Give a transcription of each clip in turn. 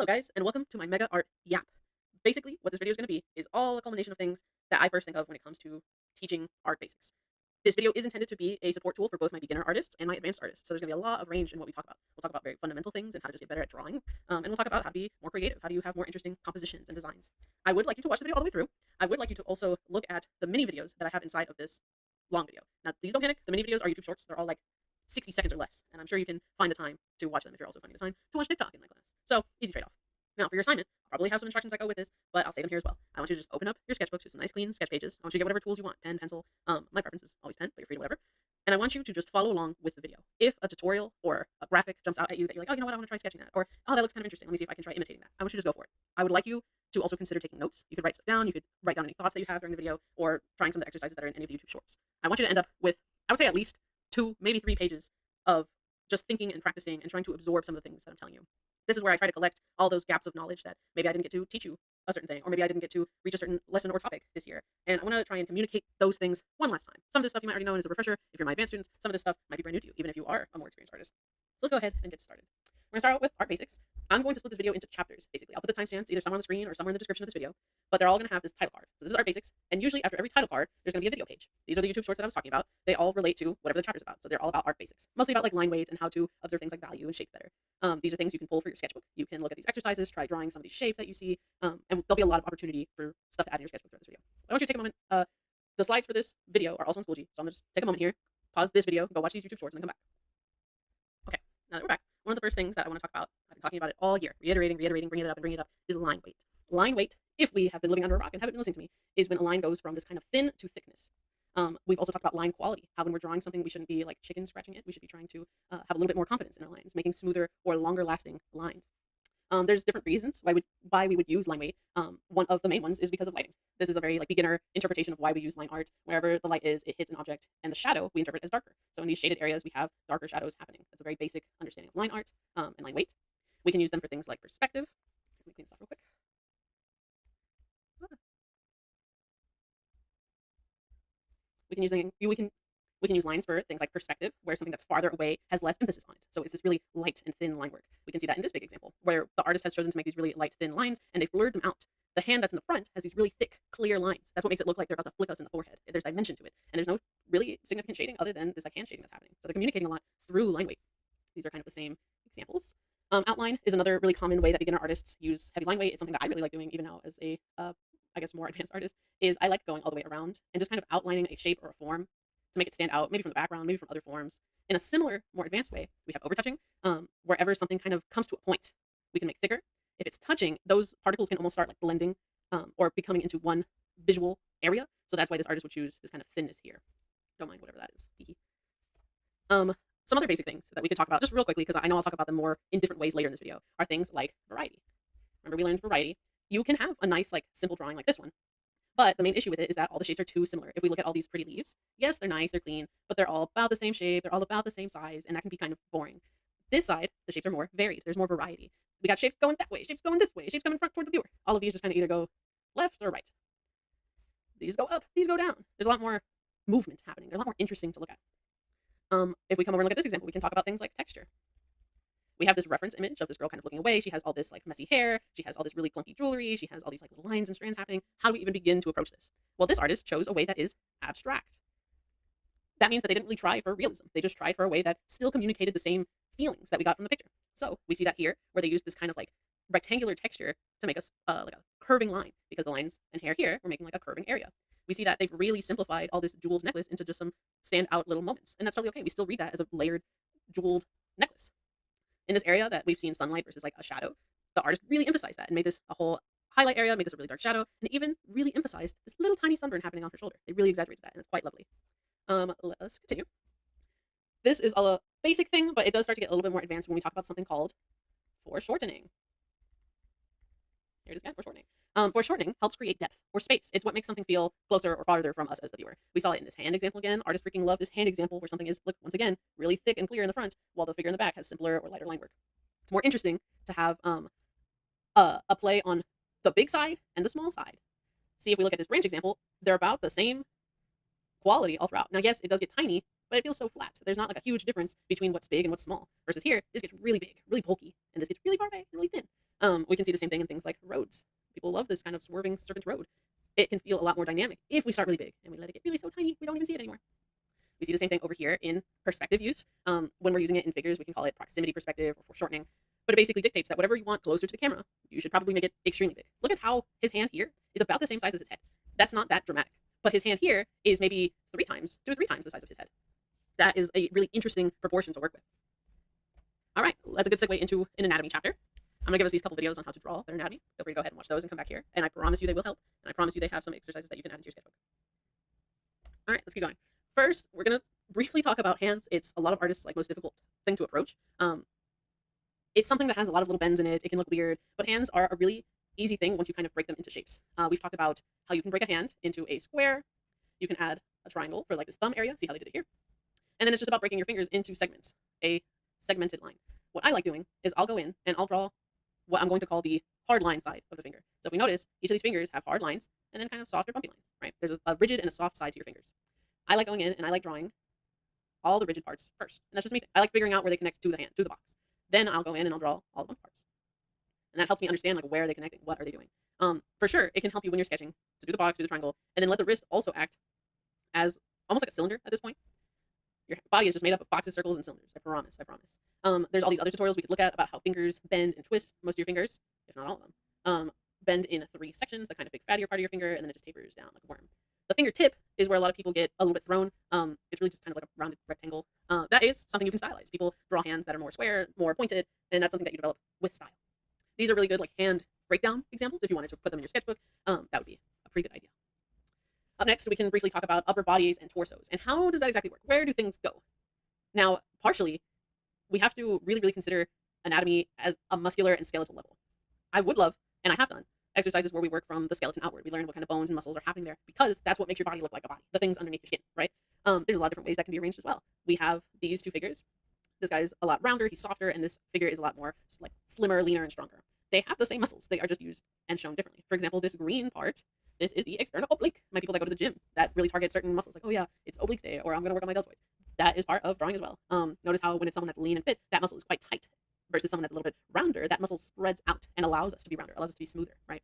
Hello guys, and welcome to my Mega Art Yap. Basically, what this video is going to be is all a culmination of things that I first think of when it comes to teaching art basics. This video is intended to be a support tool for both my beginner artists and my advanced artists, so there's going to be a lot of range in what we talk about. We'll talk about very fundamental things and how to just get better at drawing, and we'll talk about how to be more creative, how do you have more interesting compositions and designs. I would like you to watch the video all the way through. I would like you to also look at the mini videos that I have inside of this long video. Now, please don't panic. The mini videos are YouTube shorts. They're all like 60 seconds or less, and I'm sure you can find the time to watch them if you're also finding the time to watch TikTok in my class. So, easy trade-off. Now, for your assignment, I'll probably have some instructions that go with this, but I'll say them here as well. I want you to just open up your sketchbook to some nice clean sketch pages. I want you to get whatever tools you want, pen, pencil. My preference is always pen, but you're free to whatever. And I want you to just follow along with the video. If a tutorial or a graphic jumps out at you that you're like, oh, you know what, I want to try sketching that, or oh, that looks kind of interesting. Let me see if I can try imitating that. I want you to just go for it. I would like you to also consider taking notes. You could write stuff down. You could write down any thoughts that you have during the video, or trying some of the exercises that are in any of the YouTube shorts. I want you to end up with, I would say, at least 2, maybe 3 pages of just thinking and practicing and trying to absorb some of the things that I'm telling you. This is where I try to collect all those gaps of knowledge that maybe I didn't get to teach you a certain thing, or maybe I didn't get to reach a certain lesson or topic this year. And I want to try and communicate those things one last time. Some of this stuff you might already know and is a refresher. If you're my advanced students, some of this stuff might be brand new to you, even if you are a more experienced artist. So let's go ahead and get started. We're going to start out with art basics. I'm going to split this video into chapters, basically. I'll put the timestamps either somewhere on the screen or somewhere in the description of this video, but they're all going to have this title card. So this is art basics, and usually after every title card, there's going to be a video page. These are the YouTube shorts that I was talking about. They all relate to whatever the chapter's about. So they're all about art basics, mostly about like line weight and how to observe things like value and shape better. These are things you can pull for your sketchbook. You can look at these exercises, try drawing some of these shapes that you see, and there'll be a lot of opportunity for stuff to add in your sketchbook throughout this video. I want you to take a moment. The slides for this video are also on Schoology, so I'm going to just take a moment here, pause this video, go watch these YouTube shorts, and then come back. Okay, now that we're back, one of the first things that I want to talk about, I've been talking about it all year, reiterating, bringing it up, is line weight. Line weight, if we have been living under a rock and haven't been listening to me, is when a line goes from this kind of thin to thickness. We've also talked about line quality, how when we're drawing something, we shouldn't be like chicken scratching it. We should be trying to have a little bit more confidence in our lines, making smoother or longer lasting lines. There's different reasons why we would use line weight. One of the main ones is because of lighting. This is a very like beginner interpretation of why we use line art. Wherever the light is, it hits an object, and the shadow we interpret as darker. So in these shaded areas, we have darker shadows happening. That's a very basic understanding of line art and line weight. We can use them for things like perspective. Let me clean this off real quick. We can use lines for things like perspective, where something that's farther away has less emphasis on it. So it's this really light and thin line work. We can see that in this big example, where the artist has chosen to make these really light, thin lines, and they've blurred them out. The hand that's in the front has these really thick, clear lines. That's what makes it look like they're about to flick us in the forehead. There's dimension to it, and there's no really significant shading other than this like hand shading that's happening. So they're communicating a lot through line weight. These are kind of the same examples. Outline is another really common way that beginner artists use heavy line weight. It's something that I really like doing even now as a I guess more advanced artist, is I like going all the way around and just kind of outlining a shape or a form to make it stand out, maybe from the background, maybe from other forms. In a similar, more advanced way, we have overtouching. Wherever something kind of comes to a point, we can make thicker. If it's touching, those particles can almost start like blending or becoming into one visual area. So that's why this artist would choose this kind of thinness here. Don't mind whatever that is. Some other basic things that we could talk about just real quickly, because I know I'll talk about them more in different ways later in this video, are things like variety. Remember we learned variety. You can have a nice like simple drawing like this one, but the main issue with it is that all the shapes are too similar. If we look at all these pretty leaves, yes, they're nice, they're clean, but they're all about the same shape, they're all about the same size, and that can be kind of boring. This side, the shapes are more varied. There's more variety. We got shapes going that way, shapes going this way, shapes coming front toward the viewer. All of these just kind of either go left or right. These go up, these go down. There's a lot more movement happening. They're a lot more interesting to look at. If we come over and look at this example, we can talk about things like texture. We have this reference image of this girl kind of looking away. She has all this like messy hair. She has all this really clunky jewelry. She has all these like little lines and strands happening. How do we even begin to approach this? Well, this artist chose a way that is abstract. That means that they didn't really try for realism. They just tried for a way that still communicated the same feelings that we got from the picture. So we see that here, where they used this kind of like rectangular texture to make us like a curving line, because the lines and hair here were making like a curving area. We see that they've really simplified all this jeweled necklace into just some standout little moments, and that's totally okay. We still read that as a layered jeweled necklace. In this area that we've seen sunlight versus like a shadow, the artist really emphasized that and made this a whole highlight area, made this a really dark shadow, and even really emphasized this little tiny sunburn happening on her shoulder. They really exaggerated that, and it's quite lovely. Let us continue. This is a basic thing, but it does start to get a little bit more advanced when we talk about something called foreshortening. Here it is again, foreshortening. Foreshortening helps create depth or space. It's what makes something feel closer or farther from us as the viewer. We saw it in this hand example again. Artists freaking love this hand example where something is, look, once again, really thick and clear in the front, while the figure in the back has simpler or lighter line work. It's more interesting to have a play on the big side and the small side. See, if we look at this branch example, they're about the same quality all throughout. Now, yes, it does get tiny, but it feels so flat. There's not like a huge difference between what's big and what's small. Versus here, this gets really big, really bulky, and this gets really far away and really thin. We can see the same thing in things like roads. People love this kind of swerving serpent road. It can feel a lot more dynamic if we start really big and we let it get really so tiny we don't even see it anymore. We see the same thing over here in perspective use. When we're using it in figures, we can call it proximity perspective or foreshortening. But it basically dictates that whatever you want closer to the camera, you should probably make it extremely big. Look at how his hand here is about the same size as his head. That's not that dramatic. But his hand here is maybe 2 or 3 times the size of his head. That is a really interesting proportion to work with. All right, that's a good segue into an anatomy chapter. I'm gonna give us these couple videos on how to draw their anatomy. Feel free to go ahead and watch those and come back here. And I promise you they will help. And I promise you they have some exercises that you can add into your sketchbook. All right, let's keep going. First, we're gonna briefly talk about hands. It's a lot of artists' most difficult thing to approach. It's something that has a lot of little bends in it. It can look weird, but hands are a really easy thing once you kind of break them into shapes. We've talked about how you can break a hand into a square. You can add a triangle for like this thumb area. See how they did it here. And then it's just about breaking your fingers into segments, a segmented line. What I like doing is I'll go in and I'll draw what I'm going to call the hard line side of the finger. So if we notice, each of these fingers have hard lines and then kind of soft or bumpy lines, right? There's a rigid and a soft side to your fingers. I like going in and I like drawing all the rigid parts first. And that's just me. I like figuring out where they connect to the hand, to the box. Then I'll go in and I'll draw all the bumpy parts. And that helps me understand like where are they connecting, what are they doing. For sure, it can help you when you're sketching to do the box, do the triangle, and then let the wrist also act as almost like a cylinder at this point. Your body is just made up of boxes, circles, and cylinders. I promise. There's all these other tutorials we could look at about how fingers bend and twist. Most of your fingers, if not all of them, bend in 3 sections, the kind of big fattier part of your finger, and then it just tapers down like a worm. The fingertip is where a lot of people get a little bit thrown. It's really just kind of like a rounded rectangle. That is something you can stylize. People draw hands that are more square, more pointed, and that's something that you develop with style. These are really good like hand breakdown examples. If you wanted to put them in your sketchbook, that would be a pretty good idea. Up next, we can briefly talk about upper bodies and torsos. And how does that exactly work? Where do things go? Now, partially, we have to really consider anatomy as a muscular and skeletal level. I would love, and I have done, exercises where we work from the skeleton outward. We learn what kind of bones and muscles are happening there because that's what makes your body look like a body, the things underneath your skin, right? There's a lot of different ways that can be arranged as well. We have these 2 figures. This guy's a lot rounder, he's softer, and this figure is a lot more just like slimmer, leaner, and stronger. They have the same muscles. They are just used and shown differently. For example, this green part, this is the external oblique. My people that go to the gym that really target certain muscles, like, oh yeah, it's oblique day, or I'm going to work on my deltoids. That is part of drawing as well. Notice how when it's someone that's lean and fit, that muscle is quite tight, versus someone that's a little bit rounder, that muscle spreads out and allows us to be rounder, allows us to be smoother, right?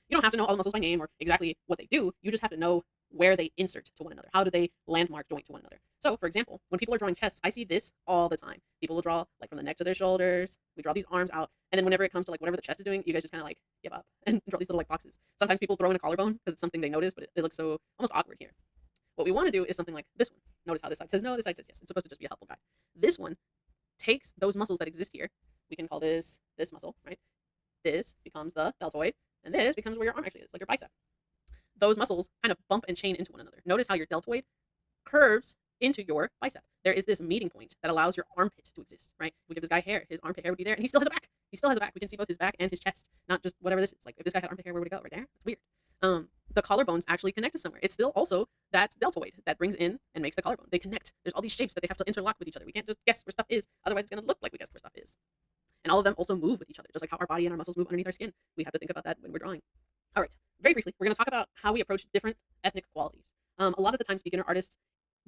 You don't have to know all the muscles by name or exactly what they do. You just have to know where they insert to one another. How do they landmark joint to one another? So, for example, when people are drawing chests, I see this all the time. People will draw like from the neck to their shoulders. We draw these arms out, and then whenever it comes to like whatever the chest is doing, you guys just kind of like give up and draw these little like boxes. Sometimes people throw in a collarbone because it's something they notice, but it looks so almost awkward here. What we want to do is something like this one. Notice how this side says no, this side says yes. It's supposed to just be a helpful guide. This one takes those muscles that exist here. We can call this muscle, right? This becomes the deltoid, and this becomes where your arm actually is, like your bicep. Those muscles kind of bump and chain into one another. Notice how your deltoid curves into your bicep. There is this meeting point that allows your armpit to exist, right? We give this guy hair, his armpit hair would be there, and he still has a back. He still has a back. We can see both his back and his chest, not just whatever this is. Like if this guy had armpit hair, where would it go? Right there? It's weird. The collarbones actually connect to somewhere. It's still also that deltoid that brings in and makes the collarbone. They connect. There's all these shapes that they have to interlock with each other. We can't just guess where stuff is, otherwise it's going to look like we guess where stuff is. And all of them also move with each other, just like how our body and our muscles move underneath our skin. We have to think about that when we're drawing. All right, very briefly, we're going to talk about how we approach different ethnic qualities. A lot of the times, beginner artists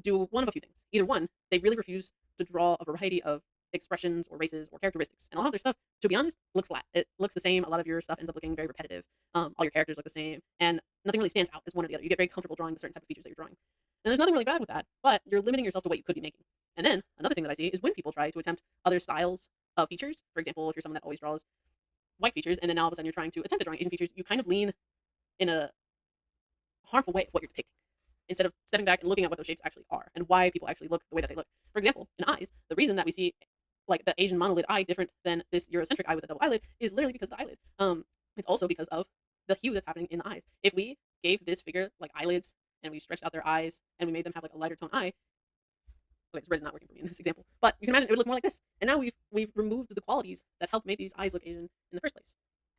do one of a few things. Either one, they really refuse to draw a variety of expressions or races or characteristics. And a lot of their stuff, to be honest, looks flat. It looks the same. A lot of your stuff ends up looking very repetitive. All your characters look the same, and nothing really stands out as one or the other. You get very comfortable drawing the certain type of features that you're drawing. And there's nothing really bad with that, but you're limiting yourself to what you could be making. And then another thing that I see is when people try to attempt other styles of features. For example, if you're someone that always draws white features, and then all of a sudden you're trying to attempt at drawing Asian features, you kind of lean in a harmful way of what you're depicting, instead of stepping back and looking at what those shapes actually are and why people actually look the way that they look. For example, in eyes, the reason that we see like the Asian monolid eye different than this Eurocentric eye with a double eyelid is literally because of the eyelid. It's also because of the hue that's happening in the eyes. If we gave this figure like eyelids and we stretched out their eyes and we made them have like a lighter tone eye, okay, this red is not working for me in this example, but you can imagine it would look more like this. And now we've removed the qualities that help make these eyes look Asian in the first place.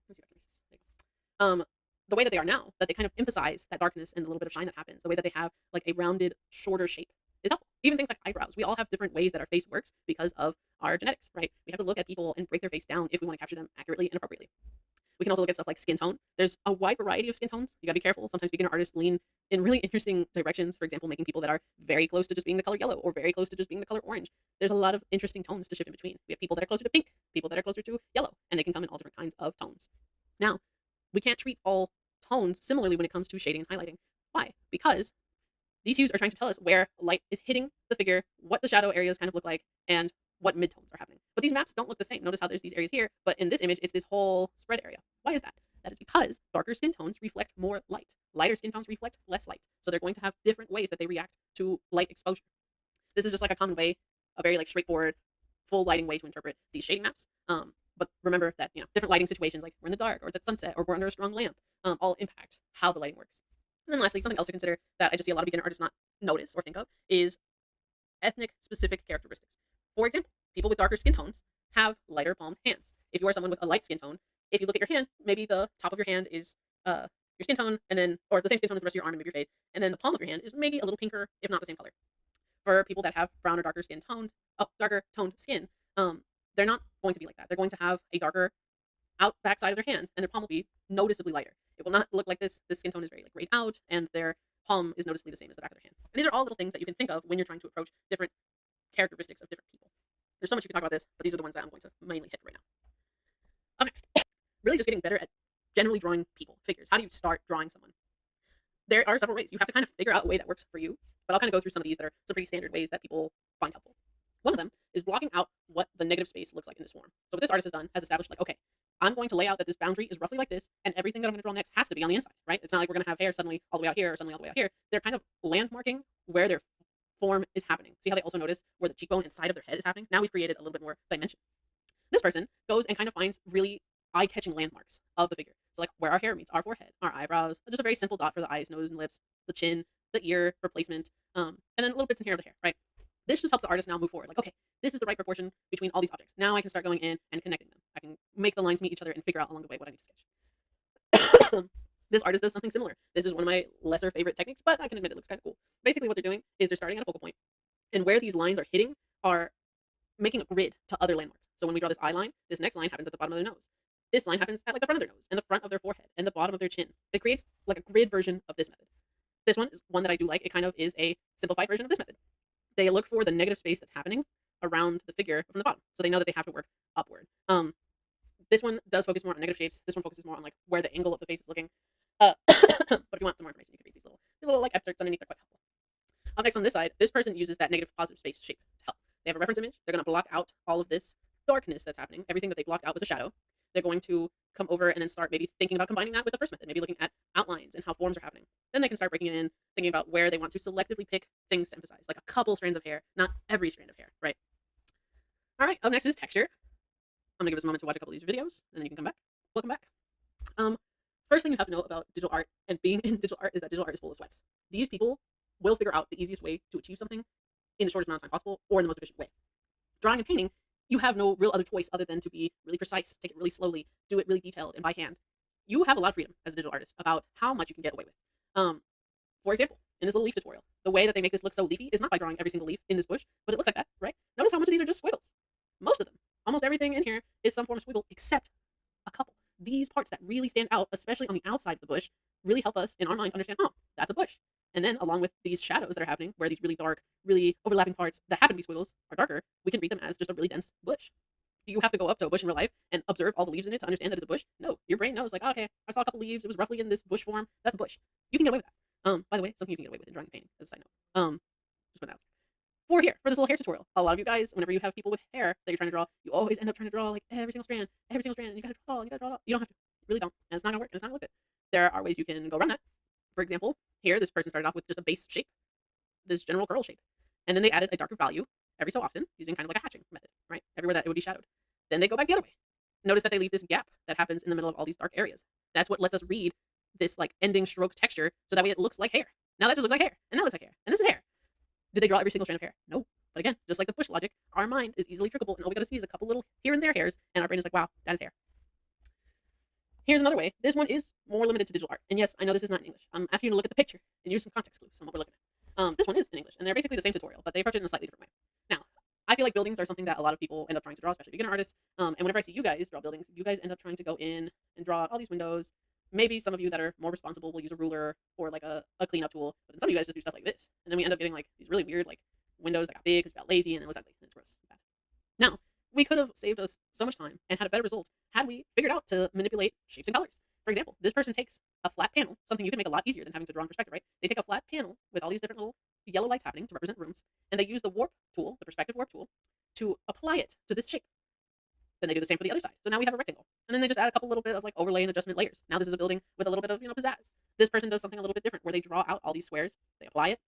Let's see if I can erase this. There you go. The way that they are now, that they kind of emphasize that darkness and the little bit of shine that happens, the way that they have like a rounded, shorter shape is helpful. Even things like eyebrows. We all have different ways that our face works because of our genetics, right? We have to look at people and break their face down if we want to capture them accurately and appropriately. We can also look at stuff like skin tone. There's a wide variety of skin tones. You gotta be careful. Sometimes beginner artists lean in really interesting directions. For example, making people that are very close to just being the color yellow or very close to just being the color orange. There's a lot of interesting tones to shift in between. We have people that are closer to pink, people that are closer to yellow, and they can come in all different kinds of tones. Now, we can't treat all tones similarly when it comes to shading and highlighting. Why? Because these hues are trying to tell us where light is hitting the figure, what the shadow areas kind of look like, and what midtones are happening. But these maps don't look the same. Notice how there's these areas here, but in this image, it's this whole spread area. Why is that? That is because darker skin tones reflect more light. Lighter skin tones reflect less light. So they're going to have different ways that they react to light exposure. This is just like a common way, a very like straightforward, full lighting way to interpret these shading maps. But remember that different lighting situations, like we're in the dark, or it's at sunset, or we're under a strong lamp, all impact how the lighting works. And then lastly, something else to consider that I just see a lot of beginner artists not notice or think of is ethnic specific characteristics. For example, people with darker skin tones have lighter palmed hands. If you are someone with a light skin tone, if you look at your hand, maybe the top of your hand is your skin tone, and then or the same skin tone as the rest of your arm and maybe your face, and then the palm of your hand is maybe a little pinker, if not the same color. For people that have brown or darker toned skin, they're not going to be like that. They're going to have a darker out backside of their hand, and their palm will be noticeably lighter. It will not look like this. This skin tone is very like grayed out, and their palm is noticeably the same as the back of their hand. And these are all little things that you can think of when you're trying to approach different characteristics of different people. There's so much you can talk about this, but these are the ones that I'm going to mainly hit right now. Up next, really just getting better at generally drawing people, figures. How do you start drawing someone? There are several ways. You have to kind of figure out a way that works for you, but I'll kind of go through some of these that are some pretty standard ways that people find helpful. One of them is blocking out what the negative space looks like in this form. So what this artist has done has established like, okay, I'm going to lay out that this boundary is roughly like this, and everything that I'm going to draw next has to be on the inside, right? It's not like we're going to have hair suddenly all the way out here or suddenly all the way out here. They're kind of landmarking where their form is happening. See how they also notice where the cheekbone inside of their head is happening? Now we've created a little bit more dimension. This person goes and kind of finds really eye-catching landmarks of the figure. So like where our hair meets our forehead, our eyebrows, just a very simple dot for the eyes, nose, and lips, the chin, the ear replacement, and then little bits in here of the hair, right? This just helps the artist now move forward. Like, okay, this is the right proportion between all these objects. Now I can start going in and connecting them. I can make the lines meet each other and figure out along the way what I need to sketch. This artist does something similar. This is one of my lesser favorite techniques, but I can admit it looks kind of cool. Basically what they're doing is they're starting at a focal point, and where these lines are hitting are making a grid to other landmarks. So when we draw this eye line, this next line happens at the bottom of their nose. This line happens at like the front of their nose and the front of their forehead and the bottom of their chin. It creates like a grid version of this method. This one is one that I do like. It kind of is a simplified version of this method. They look for the negative space that's happening around the figure from the bottom. So they know that they have to work upward. This one does focus more on negative shapes. This one focuses more on like where the angle of the face is looking. But if you want some more information, you can read these little like excerpts underneath. They're quite helpful. Up next on this side, this person uses that negative positive space shape to help. They have a reference image. They're going to block out all of this darkness that's happening. Everything that they blocked out was a shadow. They're going to come over and then start maybe thinking about combining that with the first method, maybe looking at outlines and how forms are happening. Then they can start breaking it in, thinking about where they want to selectively pick things to emphasize, like a couple strands of hair, not every strand of hair, right? All right, up next is texture. I'm gonna give us a moment to watch a couple of these videos, and then you can come back. Welcome back. First thing you have to know about digital art and being in digital art is that digital art is full of sweats. These people will figure out the easiest way to achieve something in the shortest amount of time possible or in the most efficient way. Drawing and painting, you have no real other choice other than to be really precise, take it really slowly, do it really detailed and by hand. You have a lot of freedom as a digital artist about how much you can get away with. For example, in this little leaf tutorial, the way that they make this look so leafy is not by drawing every single leaf in this bush, but it looks like that, right? Notice how much of these are just squiggles. Most of them, almost everything in here is some form of squiggle except a couple. These parts that really stand out, especially on the outside of the bush, really help us in our mind understand, oh, that's a bush. And then along with these shadows that are happening, where these really dark, really overlapping parts that happen to be squiggles are darker, we can read them as just a really dense bush. Do you have to go up to a bush in real life and observe all the leaves in it to understand that it's a bush? No, your brain knows, like, oh, okay, I saw a couple leaves, it was roughly in this bush form, that's a bush. You can get away with that. By the way, something you can get away with in drawing and painting, as a side note. Just put that out. For this little hair tutorial, a lot of you guys, whenever you have people with hair that you're trying to draw, you always end up trying to draw like every single strand, and you gotta draw it all, and you gotta draw it all. You don't have to, really don't, and it's not gonna work, and it's not gonna look good. There are ways you can go around that. For example, here, this person started off with just a base shape, this general curl shape, and then they added a darker value every so often using kind of like a hatching method, right? Everywhere that it would be shadowed. Then they go back the other way. Notice that they leave this gap that happens in the middle of all these dark areas. That's what lets us read this like ending stroke texture, so that way it looks like hair. Now that just looks like hair, and that looks like hair, and this is hair. Did they draw every single strand of hair? No. But again, just like the push logic, our mind is easily trickable, and all we gotta see is a couple little here and there hairs, and our brain is like, wow, that is hair. Here's another way. This one is more limited to digital art. And yes, I know this is not in English. I'm asking you to look at the picture and use some context clues on what we're looking at. This one is in English, and they're basically the same tutorial, but they approach it in a slightly different way. Now, I feel like buildings are something that a lot of people end up trying to draw, especially beginner artists. And whenever I see you guys draw buildings, you guys end up trying to go in and draw out all these windows. Maybe some of you that are more responsible will use a ruler or like a cleanup tool, but then some of you guys just do stuff like this. And then we end up getting like these really weird like windows that got big because we got lazy and it was ugly and it's gross. It's bad. Now, we could have saved us so much time and had a better result had we figured out to manipulate shapes and colors. For example, this person takes a flat panel, something you can make a lot easier than having to draw in perspective, right? They take a flat panel with all these different little yellow lights happening to represent rooms, and they use the warp tool, the perspective warp tool, to apply it to this shape. Then they do the same for the other side. So now we have a rectangle. And then they just add a couple little bit of like overlay and adjustment layers. Now this is a building with a little bit of, pizzazz. This person does something a little bit different where they draw out all these squares, they apply it,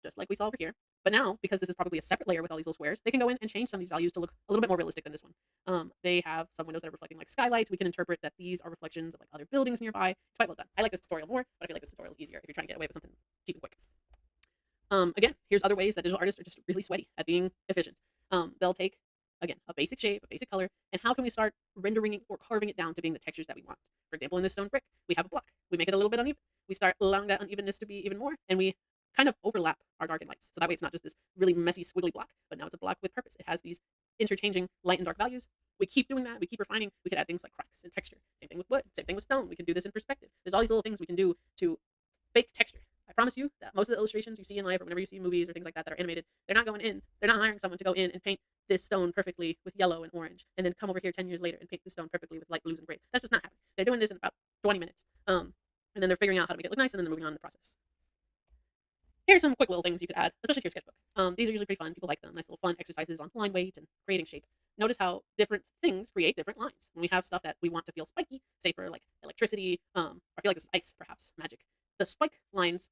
just like we saw over here. But now, because this is probably a separate layer with all these little squares, they can go in and change some of these values to look a little bit more realistic than this one. They have some windows that are reflecting like skylight. We can interpret that these are reflections of like other buildings nearby. It's quite well done. I like this tutorial more, but I feel like this tutorial is easier if you're trying to get away with something cheap and quick. Again, here's other ways that digital artists are just really sweaty at being efficient. They'll take, again, a basic shape, a basic color, and how can we start rendering it or carving it down to being the textures that we want? For example, in this stone brick, we have a block. We make it a little bit uneven. We start allowing that unevenness to be even more, and we kind of overlap our dark and lights. So that way it's not just this really messy, squiggly block, but now it's a block with purpose. It has these interchanging light and dark values. We keep doing that. We keep refining. We could add things like cracks and texture. Same thing with wood. Same thing with stone. We can do this in perspective. There's all these little things we can do to fake texture. I promise you that most of the illustrations you see in life or whenever you see movies or things like that that are animated, they're not going in. They're not hiring someone to go in and paint this stone perfectly with yellow and orange and then come over here 10 years later and paint this stone perfectly with light blues and grays. That's just not happening. They're doing this in about 20 minutes. And then they're figuring out how to make it look nice and then they're moving on in the process. Here's some quick little things you could add, especially to your sketchbook. These are usually pretty fun. People like them. Nice little fun exercises on line weight and creating shape. Notice how different things create different lines. When we have stuff that we want to feel spiky, say for like electricity, I feel like this is ice, perhaps, magic. The spike lines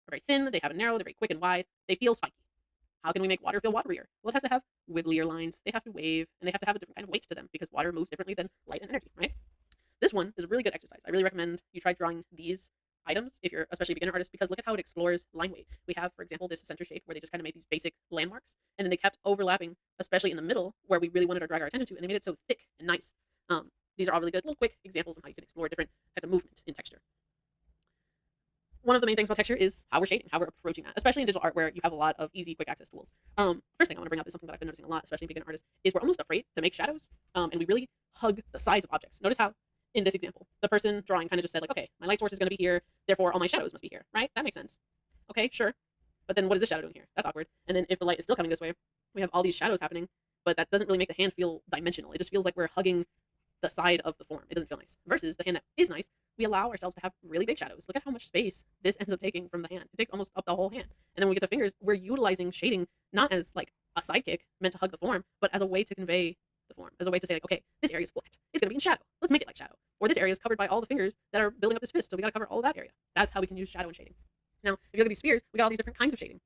are very thin, they have a narrow, they're very quick and wide, they feel spiky. How can we make water feel waterier? Well, it has to have wigglier lines, they have to wave, and they have to have a different kind of weights to them because water moves differently than light and energy, right? This one is a really good exercise. I really recommend you try drawing these items if you're especially a beginner artist because look at how it explores line weight. We have, for example, this center shape where they just kind of made these basic landmarks and then they kept overlapping, especially in the middle where we really wanted to drag our attention to, and they made it so thick and nice. These are all really good little quick examples of how you can explore different types of movement in texture. One of the main things about texture is how we're shading, how we're approaching that, especially in digital art where you have a lot of easy, quick access tools. First thing I want to bring up is something that I've been noticing a lot, especially in beginner artists, is we're almost afraid to make shadows, and we really hug the sides of objects. Notice how, in this example, the person drawing kind of just said, like, okay, my light source is going to be here, therefore all my shadows must be here, right? That makes sense. Okay, sure. But then what is this shadow doing here? That's awkward. And then if the light is still coming this way, we have all these shadows happening, but that doesn't really make the hand feel dimensional. It just feels like we're hugging the side of the form. It doesn't feel nice. Versus the hand that is nice, we allow ourselves to have really big shadows. Look at how much space this ends up taking from the hand. It takes almost up the whole hand. And then when we get the fingers, we're utilizing shading not as like a sidekick meant to hug the form, but as a way to convey the form, as a way to say like, okay, this area is flat. It's going to be in shadow. Let's make it like shadow. Or this area is covered by all the fingers that are building up this fist, so we got to cover all of that area. That's how we can use shadow and shading. Now, if you look at these spheres, we got all these different kinds of shading.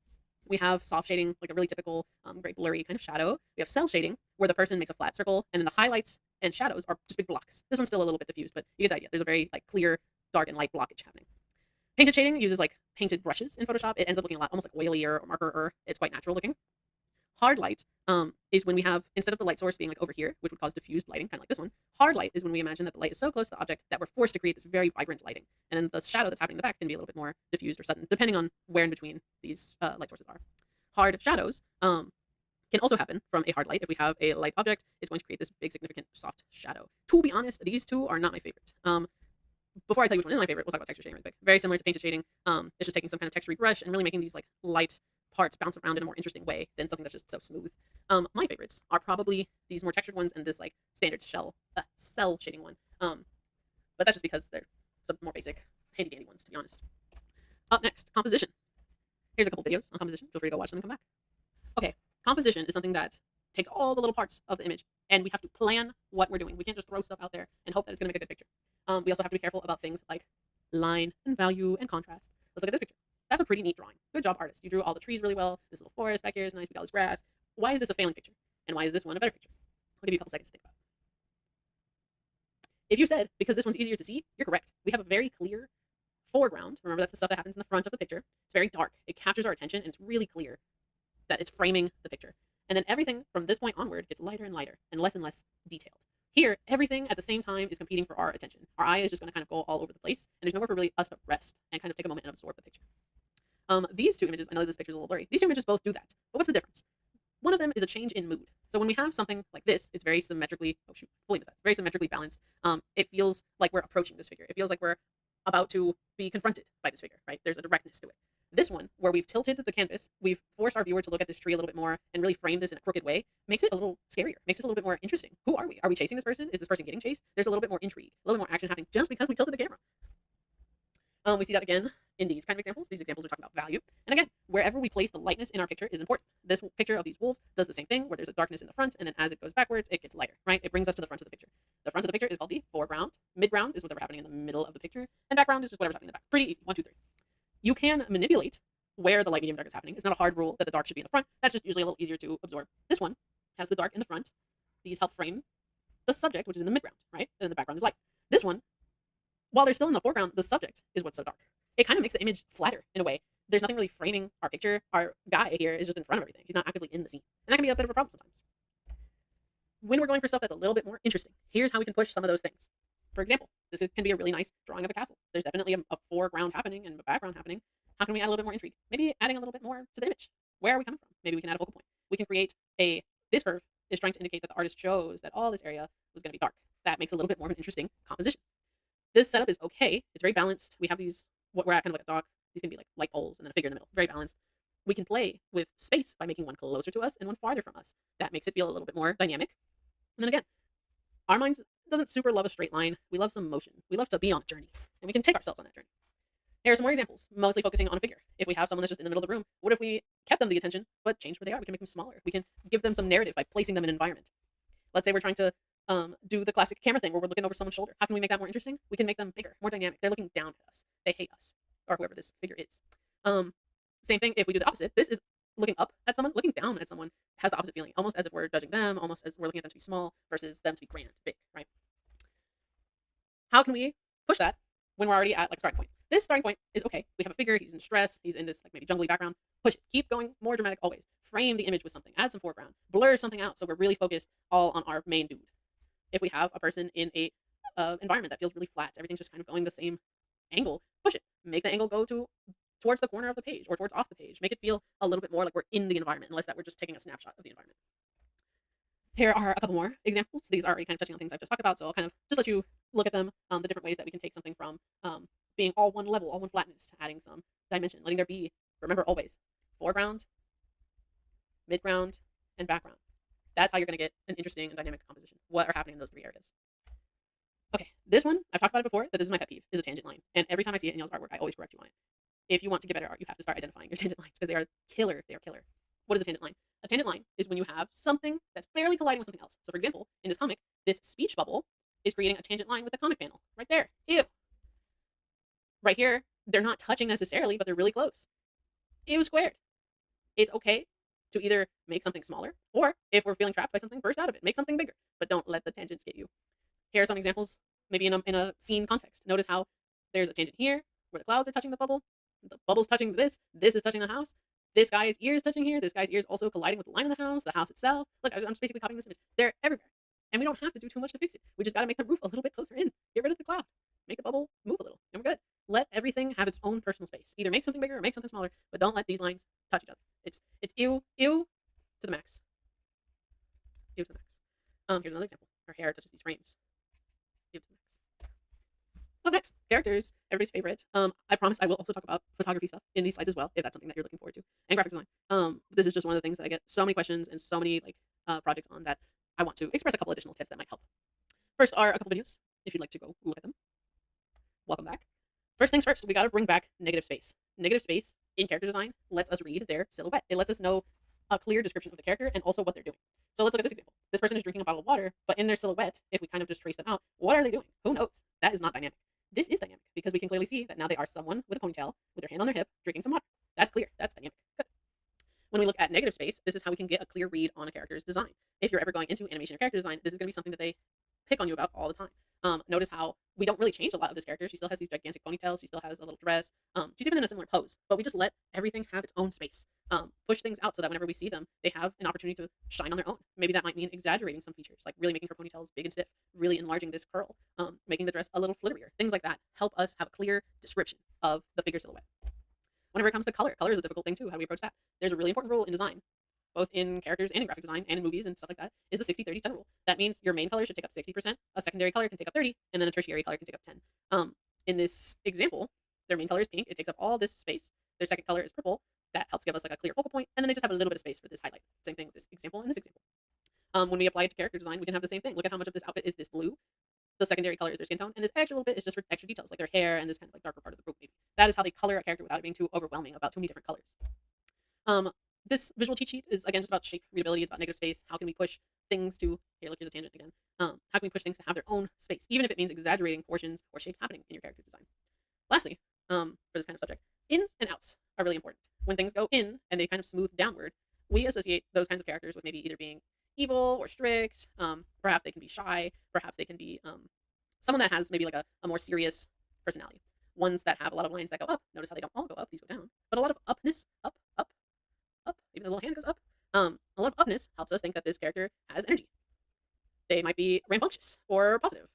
We have soft shading, like a really typical, very blurry kind of shadow. We have cell shading, where the person makes a flat circle, and then the highlights and shadows are just big blocks. This one's still a little bit diffused, but you get the idea. There's a very like clear, dark, and light blockage happening. Painted shading uses like painted brushes in Photoshop. It ends up looking a lot almost like oilier or marker-er. It's quite natural looking. Hard light is when we have, instead of the light source being like over here, which would cause diffused lighting, kind of like this one, hard light is when we imagine that the light is so close to the object that we're forced to create this very vibrant lighting. And then the shadow that's happening in the back can be a little bit more diffused or sudden, depending on where in between these light sources are. Hard shadows can also happen from a hard light. If we have a light object, it's going to create this big, significant, soft shadow. To be honest, these two are not my favorite. Before I tell you which one is my favorite, we'll talk about texture shading really quick. Very similar to painted shading. It's just taking some kind of textury brush and really making these like light parts bounce around in a more interesting way than something that's just so smooth. My favorites are probably these more textured ones and this like standard cell shading one. But that's just because they're some more basic, handy dandy ones, to be honest. Up next, composition. Here's a couple videos on composition. Feel free to go watch them and come back. Okay, composition is something that takes all the little parts of the image and we have to plan what we're doing. We can't just throw stuff out there and hope that it's going to make a good picture. We also have to be careful about things like line and value and contrast. Let's look at this picture. That's a pretty neat drawing. Good job, artist. You drew all the trees really well. This little forest back here is nice. We got all this grass. Why is this a failing picture? And why is this one a better picture? I'll give you a couple seconds to think about it. If you said, because this one's easier to see, you're correct. We have a very clear foreground. Remember, that's the stuff that happens in the front of the picture. It's very dark. It captures our attention, and it's really clear that it's framing the picture. And then everything from this point onward gets lighter and lighter and less detailed. Here, everything at the same time is competing for our attention. Our eye is just going to kind of go all over the place, and there's nowhere for really us to rest and kind of take a moment and absorb the picture. These two images, I know this picture is a little blurry. These two images both do that. But what's the difference? One of them is a change in mood. So when we have something like this, it's very symmetrically, oh shoot, fully missed that. Very symmetrically balanced. It feels like we're approaching this figure. It feels like we're about to be confronted by this figure, right? There's a directness to it. This one, where we've tilted the canvas, we've forced our viewer to look at this tree a little bit more and really frame this in a crooked way, makes it a little scarier, makes it a little bit more interesting. Who are we? Are we chasing this person? Is this person getting chased? There's a little bit more intrigue, a little bit more action happening just because we tilted the camera. We see that again in these kind of examples. These examples are talking about value. And again, wherever we place the lightness in our picture is important. This picture of these wolves does the same thing, where there's a darkness in the front, and then as it goes backwards, it gets lighter, right? It brings us to the front of the picture. The front of the picture is called the foreground. Midground is whatever happening in the middle of the picture. And background is just whatever's happening in the back. Pretty easy. 1, 2, 3. You can manipulate where the light, medium, dark is happening. It's not a hard rule that the dark should be in the front. That's just usually a little easier to absorb. This one has the dark in the front. These help frame the subject, which is in the midground, right? And then the background is light. This one, while they're still in the foreground, the subject is what's so dark. It kind of makes the image flatter in a way. There's nothing really framing our picture. Our guy here is just in front of everything. He's not actively in the scene. And that can be a bit of a problem sometimes. When we're going for stuff that's a little bit more interesting, here's how we can push some of those things. For example, can be a really nice drawing of a castle. There's definitely a foreground happening and a background happening. How can we add a little bit more intrigue? Maybe adding a little bit more to the image. Where are we coming from? Maybe we can add a focal point. We can create this curve is trying to indicate that the artist chose that all this area was going to be dark. That makes a little bit more of an interesting composition. This setup is okay. It's very balanced. We have these, what we're at kind of like a dock. These can be like light poles and then a figure in the middle. Very balanced. We can play with space by making one closer to us and one farther from us. That makes it feel a little bit more dynamic. And then again, our mind doesn't super love a straight line. We love some motion. We love to be on a journey, and we can take ourselves on that journey. Here are some more examples, mostly focusing on a figure. If we have someone that's just in the middle of the room, what if we kept them the attention, but changed where they are? We can make them smaller. We can give them some narrative by placing them in an environment. Let's say we're trying to do the classic camera thing where we're looking over someone's shoulder. How can we make that more interesting? We can make them bigger, more dynamic. They're looking down at us. They hate us, or whoever this figure is. Same thing if we do the opposite. This is looking up at someone. Looking down at someone has the opposite feeling, almost as if we're judging them, almost as we're looking at them to be small versus them to be grand, big, right? How can we push that when we're already at like starting point? This starting point is okay. We have a figure, he's in stress, he's in this like maybe jungly background. Push it. Keep going, more dramatic always. Frame the image with something, add some foreground, blur something out so we're really focused all on our main dude. If we have a person in a environment that feels really flat, everything's just kind of going the same angle, push it. Make the angle go towards the corner of the page or towards off the page. Make it feel a little bit more like we're in the environment, unless that we're just taking a snapshot of the environment. Here are a couple more examples. These are already kind of touching on things I've just talked about, so I'll kind of just let you look at them, the different ways that we can take something from being all one level, all one flatness, to adding some dimension, letting there be, remember always, foreground, midground, and background. That's how you're going to get an interesting and dynamic composition. What are happening in those 3 areas? Okay, this one, I've talked about it before, that this is my pet peeve, is a tangent line. And every time I see it in y'all's artwork, I always correct you on it. If you want to get better art, you have to start identifying your tangent lines, because they are killer. They are killer. What is a tangent line? A tangent line is when you have something that's barely colliding with something else. So for example, in this comic, this speech bubble is creating a tangent line with the comic panel right there. Ew. Right here, they're not touching necessarily, but they're really close. Ew squared. It's okay to either make something smaller, or if we're feeling trapped by something, burst out of it. Make something bigger, but don't let the tangents get you. Here are some examples, maybe in a scene context. Notice how there's a tangent here where the clouds are touching the bubble's touching this is touching the house. This guy's ear is touching here. This guy's ear is also colliding with the line of the house itself. Look, I'm just basically copying this image. They're everywhere. And we don't have to do too much to fix it. We just got to make the roof a little bit closer in. Get rid of the cloud. Make the bubble move a little. And we're good. Let everything have its own personal space. Either make something bigger or make something smaller, but don't let these lines touch each other. It's ew to the max. Ew to the max. Here's another example. Her hair touches these frames. Ew to the max. Up next, characters, everybody's favorite. I promise I will also talk about photography stuff in these slides as well, if that's something that you're looking forward to, and graphic design. This is just one of the things that I get so many questions and so many projects on that I want to express a couple additional tips that might help. First are a couple videos, if you'd like to go look at them. Welcome back. First things first, we got to bring back negative space. Negative space in character design lets us read their silhouette. It lets us know a clear description of the character and also what they're doing. So let's look at this example. This person is drinking a bottle of water, but in their silhouette, if we kind of just trace them out, what are they doing? Who knows? That is not dynamic. This is dynamic because we can clearly see that now they are someone with a ponytail with their hand on their hip drinking some water. That's clear. That's dynamic. Good. When we look at negative space, this is how we can get a clear read on a character's design. If you're ever going into animation or character design, this is going to be something that they pick on you about all the time. Notice how we don't really change a lot of this character. She still has these gigantic ponytails. She still has a little dress. She's even in a similar pose, but we just let everything have its own space. Push things out so that whenever we see them, they have an opportunity to shine on their own. Maybe that might mean exaggerating some features, like really making her ponytails big and stiff, really enlarging this curl, making the dress a little flitterier. Things like that help us have a clear description of the figure silhouette. Whenever it comes to color, color is a difficult thing too. How do we approach that? There's a really important rule in design. both in characters and in graphic design and in movies and stuff like that, is the 60-30-10 rule. That means your main color should take up 60%, a secondary color can take up 30, and then a tertiary color can take up 10. In this example, their main color is pink. It takes up all this space. Their second color is purple. That helps give us like a clear focal point, and then they just have a little bit of space for this highlight. Same thing with this example and this example. When we apply it to character design, we can have the same thing. Look at how much of this outfit is this blue. The secondary color is their skin tone, and this extra little bit is just for extra details, like their hair and this kind of like darker part of the robe. Maybe that is how they color a character without it being too overwhelming about too many different colors. This visual cheat sheet is again just about shape readability. It's about negative space. How can we push things to here? Look, here's a tangent again. How can we push things to have their own space, even if it means exaggerating portions or shapes happening in your character design? Lastly, for this kind of subject, ins and outs are really important. When things go in and they kind of smooth downward, we associate those kinds of characters with maybe either being evil or strict. Perhaps they can be shy. Perhaps they can be someone that has maybe like a more serious personality. Ones that have a lot of lines that go up. Notice how they don't all go up; these go down. But a lot of upness, up, up, up. Even the little hand goes up. A lot of upness helps us think that this character has energy. They might be rambunctious or positive.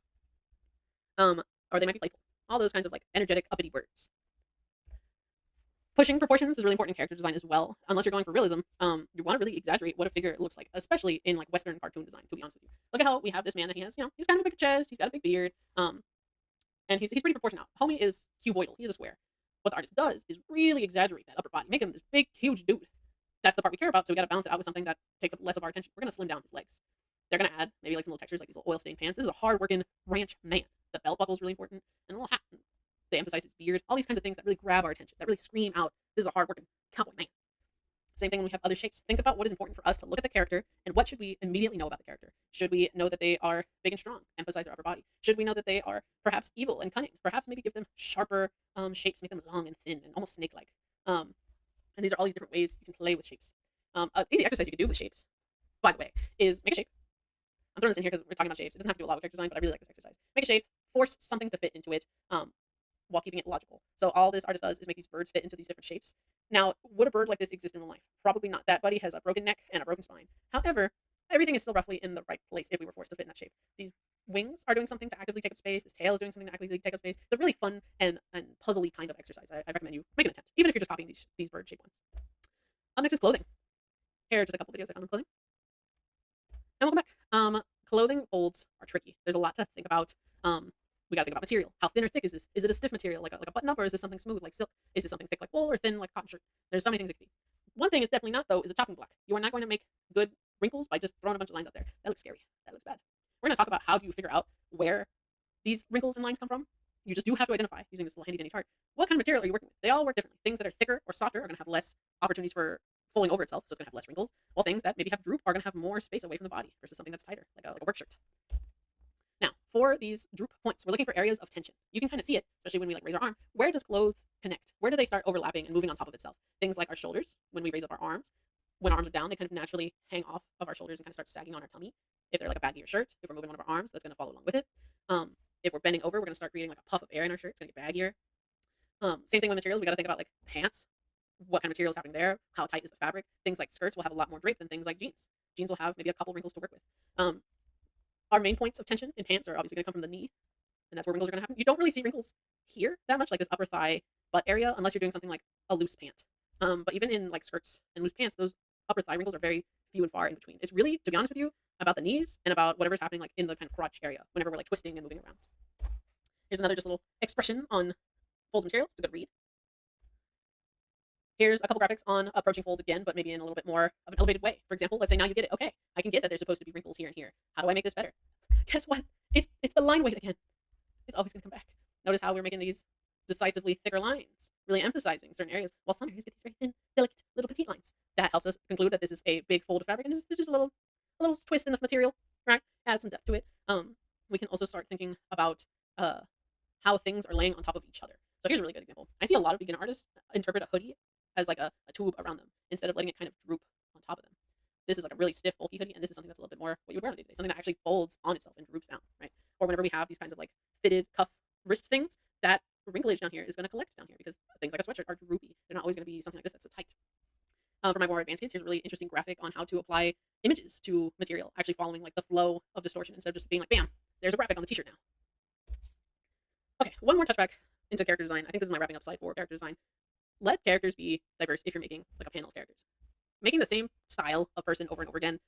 Or they might be playful. All those kinds of like energetic, uppity words. Pushing proportions is really important in character design as well. Unless you're going for realism, you want to really exaggerate what a figure looks like, especially in like Western cartoon design. To be honest with you, look at how we have this man that he has. He's kind of a big chest. He's got a big beard. And he's pretty proportioned out. Homie is cuboidal. He's a square. What the artist does is really exaggerate that upper body, make him this big, huge dude. That's the part we care about. So we got to balance it out with something that takes up less of our attention. We're gonna slim down his legs. They're gonna add maybe like some little textures, like these little oil stained pants. This is a hard working ranch man. The belt buckle is really important, and a little hat. They emphasize his beard. All these kinds of things that really grab our attention, that really scream out, "This is a hard working cowboy man." Same thing when we have other shapes. Think about what is important for us to look at the character and what should we immediately know about the character. Should we know that they are big and strong, emphasize their upper body? Should we know that they are perhaps evil and cunning? Perhaps maybe give them sharper shapes, make them long and thin and almost snake-like. And these are all these different ways you can play with shapes. An easy exercise you can do with shapes, by the way, is make a shape. I'm throwing this in here because we're talking about shapes. It doesn't have to do a lot with character design, but I really like this exercise. Make a shape, force something to fit into it, while keeping it logical. So all this artist does is make these birds fit into these different shapes. Now, would a bird like this exist in real life? Probably not. That buddy has a broken neck and a broken spine. However, everything is still roughly in the right place if we were forced to fit in that shape. These wings are doing something to actively take up space. This tail is doing something to actively take up space. It's a really fun and puzzly kind of exercise. I recommend you make an attempt, even if you're just copying these bird shaped ones. Next is clothing. Here are just a couple videos I found on clothing. And welcome back. Clothing folds are tricky. There's a lot to think about. We got to think about material. How thin or thick is this? Is it a stiff material like a button up, or is this something smooth like silk? Is this something thick like wool or thin like cotton shirt? There's so many things it could be. One thing it's definitely not though is a chopping block. You are not going to make good wrinkles by just throwing a bunch of lines out there. That looks scary. That looks bad. We're going to talk about how do you figure out where these wrinkles and lines come from. You just do have to identify using this little handy dandy chart. What kind of material are you working with? They all work differently. Things that are thicker or softer are going to have less opportunities for folding over itself, so it's going to have less wrinkles. While things that maybe have droop are going to have more space away from the body versus something that's tighter, like a work shirt. Now, for these droop points, we're looking for areas of tension. You can kind of see it, especially when we like raise our arm. Where does clothes connect? Where do they start overlapping and moving on top of itself? Things like our shoulders, when we raise up our arms. When our arms are down, they kind of naturally hang off of our shoulders and kind of start sagging on our tummy. If they're like a baggier shirt, if we're moving one of our arms, that's going to follow along with it. If we're bending over, we're going to start creating like a puff of air in our shirt. It's going to get baggier. Same thing with materials. We got to think about like pants. What kind of material is happening there? How tight is the fabric? Things like skirts will have a lot more drape than things like jeans. Jeans will have maybe a couple wrinkles to work with. Our main points of tension in pants are obviously going to come from the knee, and that's where wrinkles are going to happen. You don't really see wrinkles here that much, like this upper thigh butt area, unless you're doing something like a loose pant. But even in like skirts and loose pants, those upper thigh wrinkles are very few and far in between. It's really, to be honest with you, about the knees and about whatever's happening like in the kind of crotch area whenever we're like twisting and moving around. Here's another just little expression on folds materials. It's a good read. Here's a couple graphics on approaching folds again, but maybe in a little bit more of an elevated way. For example, let's say now you get it. Okay, I can get that there's supposed to be wrinkles here and here. How do I make this better? Guess what? It's the line weight again. It's always going to come back. Notice how we're making these decisively thicker lines, really emphasizing certain areas, while some areas get these very thin, delicate, little petite lines. That helps us conclude that this is a big fold of fabric, and this is just a little twist in the material, right? Add some depth to it. We can also start thinking about how things are laying on top of each other. So here's a really good example. I see a lot of beginner artists interpret a hoodie as like a tube around them instead of letting it kind of droop on top of them. This is like a really stiff, bulky hoodie, and this is something that's a little bit more what you would wear on a day-to-day, something that actually folds on itself and droops down, right? Or whenever we have these kinds of like fitted cuff wrist things, that wrinklage down here is going to collect down here because things like a sweatshirt are droopy. They're not always going to be something like this that's so tight. For my more advanced kids, here's a really interesting graphic on how to apply images to material, actually following like the flow of distortion instead of just being like, bam, there's a graphic on the t-shirt now. Okay, one more touchback into character design. I think this is my wrapping up slide for character design. Let characters be diverse if you're making like a panel of characters. making the same style of person over and over again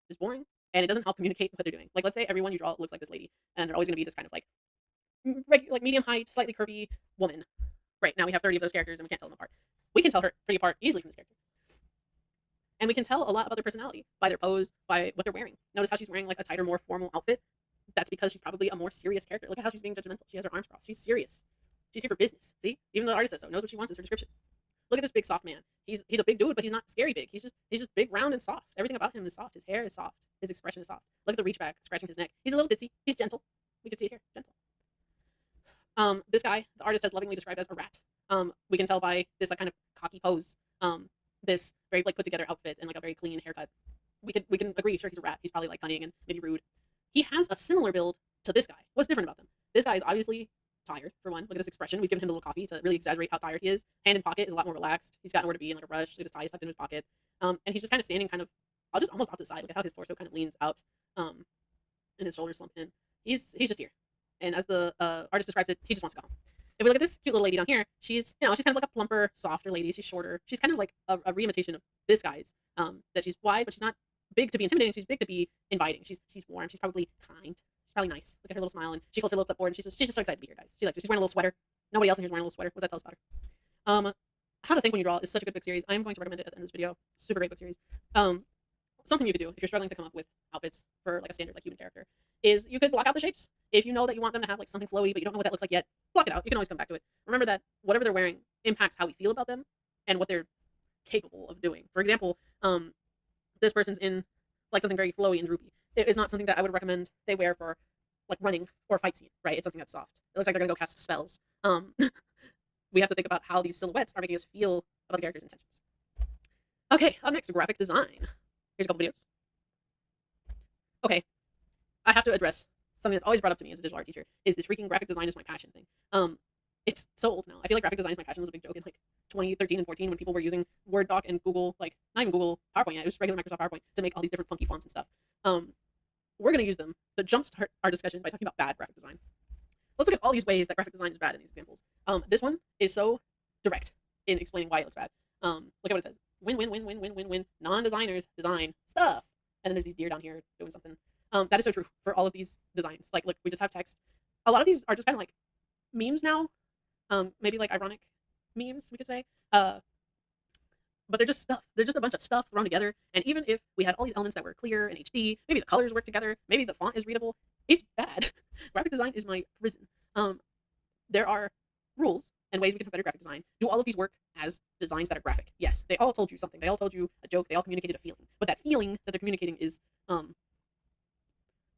is boring, and it doesn't help communicate what they're doing. Like, let's say everyone you draw looks like this lady, and they're always going to be this kind of like like medium height, slightly curvy woman. Right now we have 30 of those characters, and we can't tell them apart. We can tell her pretty apart easily from this character, and we can tell a lot about their personality by their pose, by what they're wearing. Notice how she's wearing like a tighter, more formal outfit. That's because she's probably a more serious character. Look at how she's being judgmental. She has her arms crossed. She's serious. She's here for business. See, even the artist says so. Knows what she wants is her description. Look at this big soft man. He's a big dude, but he's not scary big. He's just big, round, and soft. Everything about him is soft. His hair is soft. His expression is soft. Look at the reach back, scratching his neck. He's a little ditzy. He's gentle. We can see it here. Gentle. This guy, the artist has lovingly described as a rat. We can tell by this like kind of cocky pose. This very like put together outfit and like a very clean haircut. We can agree, sure, he's a rat. He's probably like cunning and maybe rude. He has a similar build to this guy. What's different about them? This guy is obviously tired, for one. Look at this expression. We've given him a little coffee to really exaggerate how tired he is. Hand in pocket is a lot more relaxed. He's got nowhere to be in like a rush. Look at his tie tucked in his pocket. And he's just kind of standing kind of, I'll just almost off to the side. Look at how his torso kind of leans out, and his shoulders slump in. He's just here. And as the artist describes it, he just wants to go home. If we look at this cute little lady down here, she's kind of like a plumper, softer lady. She's shorter. She's kind of like a re-imitation of this guy's. That she's wide, but she's not big to be intimidating. She's big to be inviting. She's warm. She's probably kind. She's probably nice. Look at her little smile, and she holds her little clipboard, and she's just so excited to be here, guys. She likes it. She's wearing a little sweater. Nobody else in here's wearing a little sweater. What does that tell us about her? How to Think When You Draw is such a good book series. I'm going to recommend it at the end of this video. Super great book series. Something you could do if you're struggling to come up with outfits for like a standard like human character is you could block out the shapes. If you know that you want them to have like something flowy, but you don't know what that looks like yet, block it out. You can always come back to it. Remember that whatever they're wearing impacts how we feel about them and what they're capable of doing. For example, this person's in like something very flowy and droopy. It is not something that I would recommend they wear for like running or fight scene, right? It's something that's soft. It looks like they're gonna go cast spells. We have to think about how these silhouettes are making us feel about the character's intentions. Okay, up next, graphic design. Here's a couple videos. Okay, I have to address something that's always brought up to me as a digital art teacher is this freaking graphic design is my passion thing. It's so old now. I feel like graphic design is my passion was a big joke in like 2013 and 14 when people were using Word doc and Google, like not even Google PowerPoint yet, it was just regular Microsoft PowerPoint to make all these different funky fonts and stuff. We're going to use them to jumpstart our discussion by talking about bad graphic design. Let's look at all these ways that graphic design is bad in these examples. This one is so direct in explaining why it looks bad. Look at what it says. Win. Non-designers design stuff. And then there's these deer down here doing something. That is so true for all of these designs. Like, look, we just have text. A lot of these are just kind of like memes now. Maybe like ironic memes, we could say. But they're just stuff. They're just a bunch of stuff thrown together. And even if we had all these elements that were clear and HD, maybe the colors work together, maybe the font is readable, it's bad. Graphic design is my prison. There are rules and ways we can have better graphic design. Do all of these work as designs that are graphic? Yes. They all told you something. They all told you a joke. They all communicated a feeling. But that feeling that they're communicating is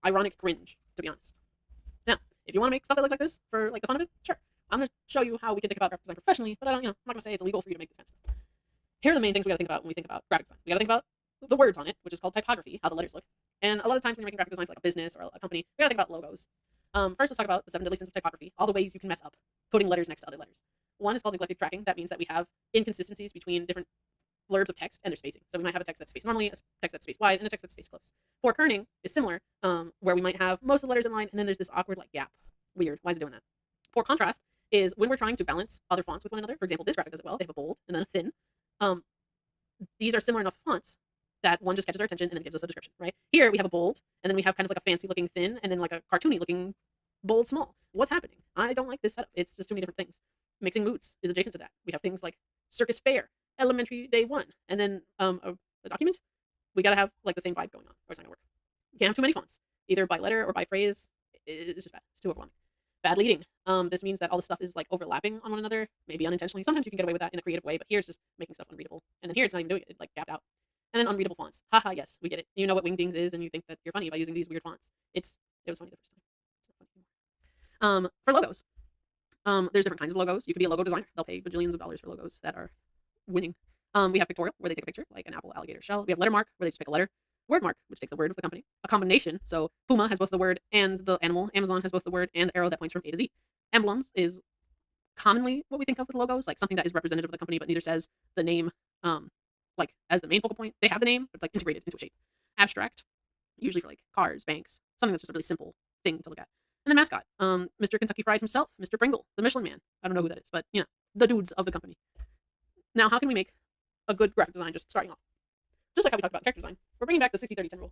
ironic cringe, to be honest. Now, if you want to make stuff that looks like this for like the fun of it, sure. I'm going to show you how we can think about graphic design professionally, but I'm not going to say it's illegal for you to make this kind of stuff. Here are the main things we got to think about when we think about graphic design. We got to think about the words on it, which is called typography, how the letters look. And a lot of times when you're making graphic design for like a business or a company, we got to think about logos. First, let's talk about the 7 deadly sins of typography, all the ways you can mess up putting letters next to other letters. One is called neglected tracking. That means that we have inconsistencies between different blurbs of text and their spacing. So we might have a text that's spaced normally, a text that's spaced wide, and a text that's spaced close. Poor kerning is similar, where we might have most of the letters in line, and then there's this awkward like gap. Weird. Why is it doing that? Poor contrast is when we're trying to balance other fonts with one another. For example, this graphic does it well. They have a bold and then a thin. These are similar enough fonts that one just catches our attention and then gives us a description, right? Here we have a bold, and then we have kind of like a fancy looking thin, and then like a cartoony looking bold small. What's happening? I don't like this setup. It's just too many different things. Mixing moods is adjacent to that. We have things like circus fair, elementary day 1, and then a document. We gotta have like the same vibe going on, or it's not gonna work. You can't have too many fonts, either by letter or by phrase. It's just bad. It's too overwhelming. Bad leading. This means that all the stuff is like overlapping on one another, maybe unintentionally. Sometimes you can get away with that in a creative way, but here's just making stuff unreadable. And then here it's not even doing it. It's like gapped out. And then unreadable fonts. Haha, yes, we get it. You know what Wingdings is, and you think that you're funny by using these weird fonts. It was funny the first time. It's not funny anymore. For logos. There's different kinds of logos. You could be a logo designer. They'll pay bajillions of dollars for logos that are winning. We have pictorial, where they take a picture, like an apple, alligator, shell. We have lettermark, where they just pick a letter. Wordmark, which takes the word of the company. A combination, so Puma has both the word and the animal. Amazon has both the word and the arrow that points from A to Z. Emblems is commonly what we think of with logos, like something that is representative of the company, but neither says the name, like as the main focal point. They have the name, but it's like integrated into a shape. Abstract, usually for like cars, banks, something that's just a really simple thing to look at. And the mascot, Mr. Kentucky Fried himself, Mr. Pringle, the Michelin Man. I don't know who that is, but you know, the dudes of the company. Now, how can we make a good graphic design just starting off? just like how we talked about in character design, we're bringing back the 60-30-10 rule.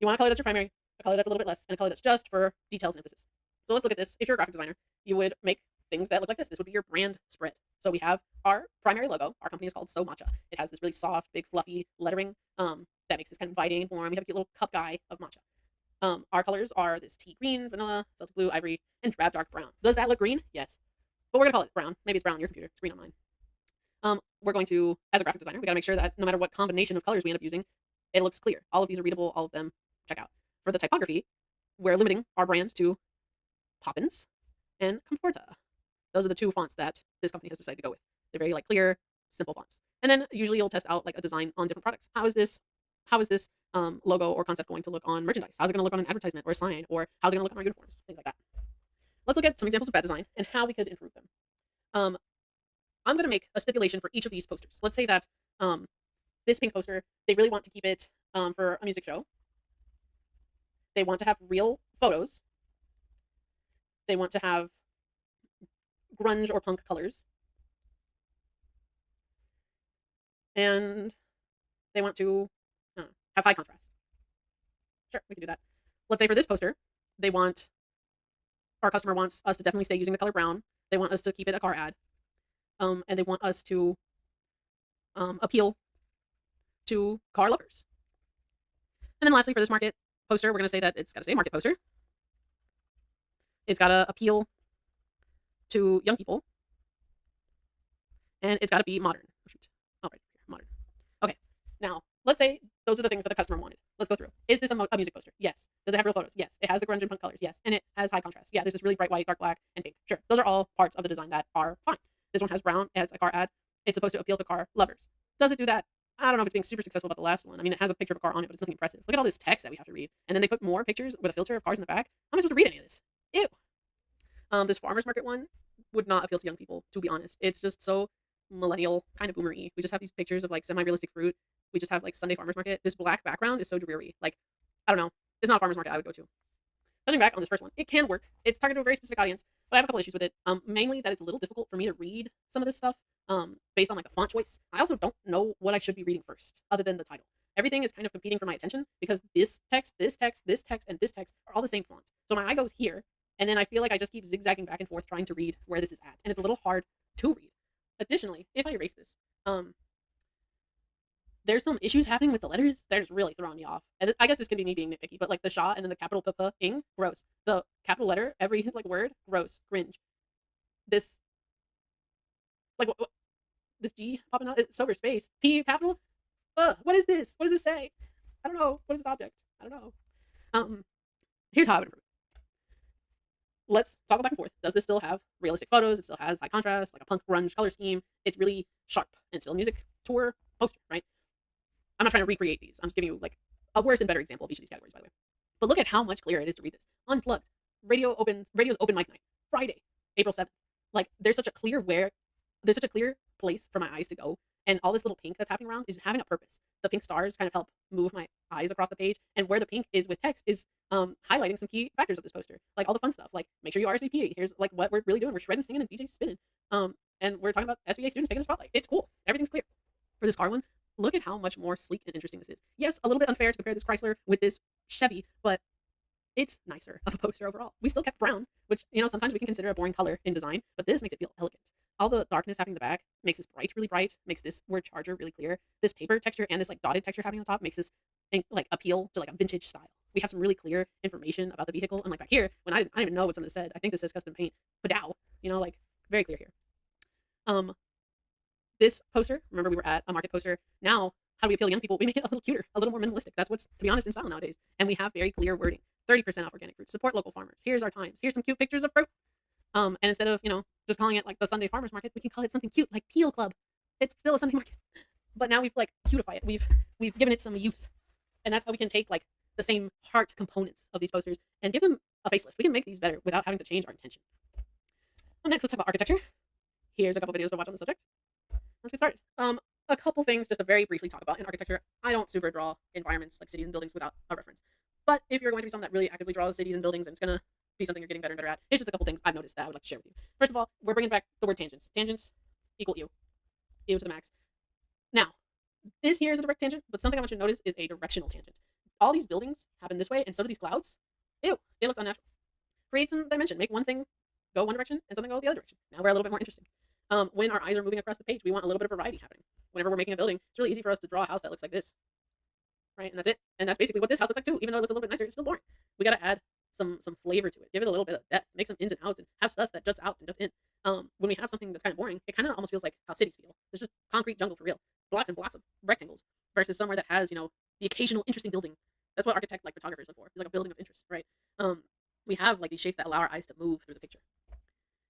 You want a color that's your primary, a color that's a little bit less, and a color that's just for details and emphasis. So let's look at this. If you're a graphic designer, you would make things that look like this. This would be your brand spread. So we have our primary logo. Our company is called So Matcha. It has this really soft, big, fluffy lettering that makes this kind of inviting form. We have a cute little cup guy of matcha. Our colors are this tea green, vanilla, Celtic blue, ivory, and drab dark brown. Does that look green? Yes. But we're going to call it brown. Maybe it's brown on your computer. It's green on mine. We're going to, as a graphic designer, we got to make sure that no matter what combination of colors we end up using, it looks clear. All of these are readable. All of them check out. For the typography, we're limiting our brand to Poppins and Comforta. Those are the two fonts that this company has decided to go with. They're very like clear, simple fonts. And then usually you'll test out like a design on different products. How is this logo or concept going to look on merchandise? How's it going to look on an advertisement or a sign? Or how's it going to look on our uniforms? Things like that. Let's look at some examples of bad design and how we could improve them. I'm going to make a stipulation for each of these posters. Let's say that this pink poster, they really want to keep it for a music show. They want to have real photos. They want to have grunge or punk colors. And they want to have high contrast. Sure, we can do that. Let's say for this poster, our customer wants us to definitely stay using the color brown. They want us to keep it a car ad. And they want us to appeal to car lovers. And then lastly, for this market poster, we're going to say that it's got to say market poster. It's got to appeal to young people. And it's got to be modern. Oh, shoot. Oh, right here, modern. Okay, now let's say those are the things that the customer wanted. Let's go through. Is this a music poster? Yes. Does it have real photos? Yes. It has the grunge and punk colors? Yes. And it has high contrast? Yeah, there's this really bright white, dark black, and pink. Sure. Those are all parts of the design that are fine. This one has brown. It has a car ad. It's supposed to appeal to car lovers. Does it do that? I don't know if it's being super successful about the last one. I mean, it has a picture of a car on it, but it's nothing impressive. Look at all this text that we have to read. And then they put more pictures with a filter of cars in the back. How am I supposed to read any of this? Ew. This farmer's market one would not appeal to young people, to be honest. It's just so millennial, kind of boomery. We just have these pictures of like semi-realistic fruit. We just have like Sunday farmer's market. This black background is so dreary. Like, I don't know. It's not a farmer's market I would go to. Touching back on this first one, it can work. It's targeted to a very specific audience, but I have a couple issues with it. Mainly that it's a little difficult for me to read some of this stuff based on like the font choice. I also don't know what I should be reading first, other than the title. Everything is kind of competing for my attention because this text, this text, this text, and this text are all the same font. So my eye goes here, and then I feel like I just keep zigzagging back and forth trying to read where this is at, and it's a little hard to read. Additionally, if I erase this, there's some issues happening with the letters that are just really throwing me off. And I guess this could be me being nitpicky, but like the Sha and then the capital P-ing, gross. The capital letter, every like word, gross, cringe. This, like, this G popping out, it's over space. P capital, what is this? What does this say? I don't know. What is this object? I don't know. Here's how I would improve. Let's talk back and forth. Does this still have realistic photos? It still has high contrast, like a punk grunge color scheme. It's really sharp and still a music tour poster, right? I'm not trying to recreate these. I'm just giving you like a worse and better example of each of these categories, by the way. But look at how much clearer it is to read this. Unplugged. Radio's open mic night. Friday, April 7th. Like there's such a clear place for my eyes to go. And all this little pink that's happening around is having a purpose. The pink stars kind of help move my eyes across the page. And where the pink is with text is highlighting some key factors of this poster. Like all the fun stuff. Like make sure you RSVP. Here's like what we're really doing. We're shredding, singing, and DJ spinning. And we're talking about SVA students taking the spotlight. It's cool. Everything's clear. For this car one, look at how much more sleek and interesting this is. Yes, a little bit unfair to compare this Chrysler with this Chevy, but it's nicer of a poster overall. We still kept brown, which, you know, sometimes we can consider a boring color in design, but this makes it feel elegant. All the darkness happening in the back makes this bright, really bright, makes this word charger really clear. This paper texture and this like dotted texture happening on top makes this like appeal to like a vintage style. We have some really clear information about the vehicle. And like back here, when I didn't even know what some of this said, I think this says custom paint, Padao, you know, like very clear here. This poster, remember we were at a market poster. Now, how do we appeal to young people? We make it a little cuter, a little more minimalistic. That's what's, to be honest, in style nowadays. And we have very clear wording. 30% off organic fruits. Support local farmers. Here's our times. Here's some cute pictures of fruit. And instead of, you know, just calling it like the Sunday farmers market, we can call it something cute, like Peel Club. It's still a Sunday market. But now we've like cutified it. We've given it some youth. And that's how we can take like the same heart components of these posters and give them a facelift. We can make these better without having to change our intention. Next, let's talk about architecture. Here's a couple videos to watch on the subject. Let's get started. A couple things just to very briefly talk about in architecture. I don't super draw environments like cities and buildings without a reference. But if you're going to be someone that really actively draws cities and buildings and it's going to be something you're getting better and better at, here's just a couple things I've noticed that I would like to share with you. First of all, we're bringing back the word tangents. Tangents equal ew. Ew to the max. Now, This here is a direct tangent, but something I want you to notice is a directional tangent. All these buildings happen this way, and so do these clouds. Ew, it looks unnatural. Create some dimension. Make one thing go one direction and something go the other direction. Now we're a little bit more interesting. When our eyes are moving across the page, we want a little bit of variety happening. Whenever we're making a building, it's really easy for us to draw a house that looks like this, right? And that's it. And that's basically what this house looks like too. Even though it looks a little bit nicer, it's still boring. We got to add some flavor to it. Give it a little bit of depth. Make some ins and outs, and have stuff that juts out and juts in. When we have something that's kind of boring, it kind of almost feels like how cities feel. There's just concrete jungle for real, blocks and blocks of rectangles, versus somewhere that has the occasional interesting building. That's what architect like photographers look for. It's like a building of interest, right? We have like these shapes that allow our eyes to move through the picture.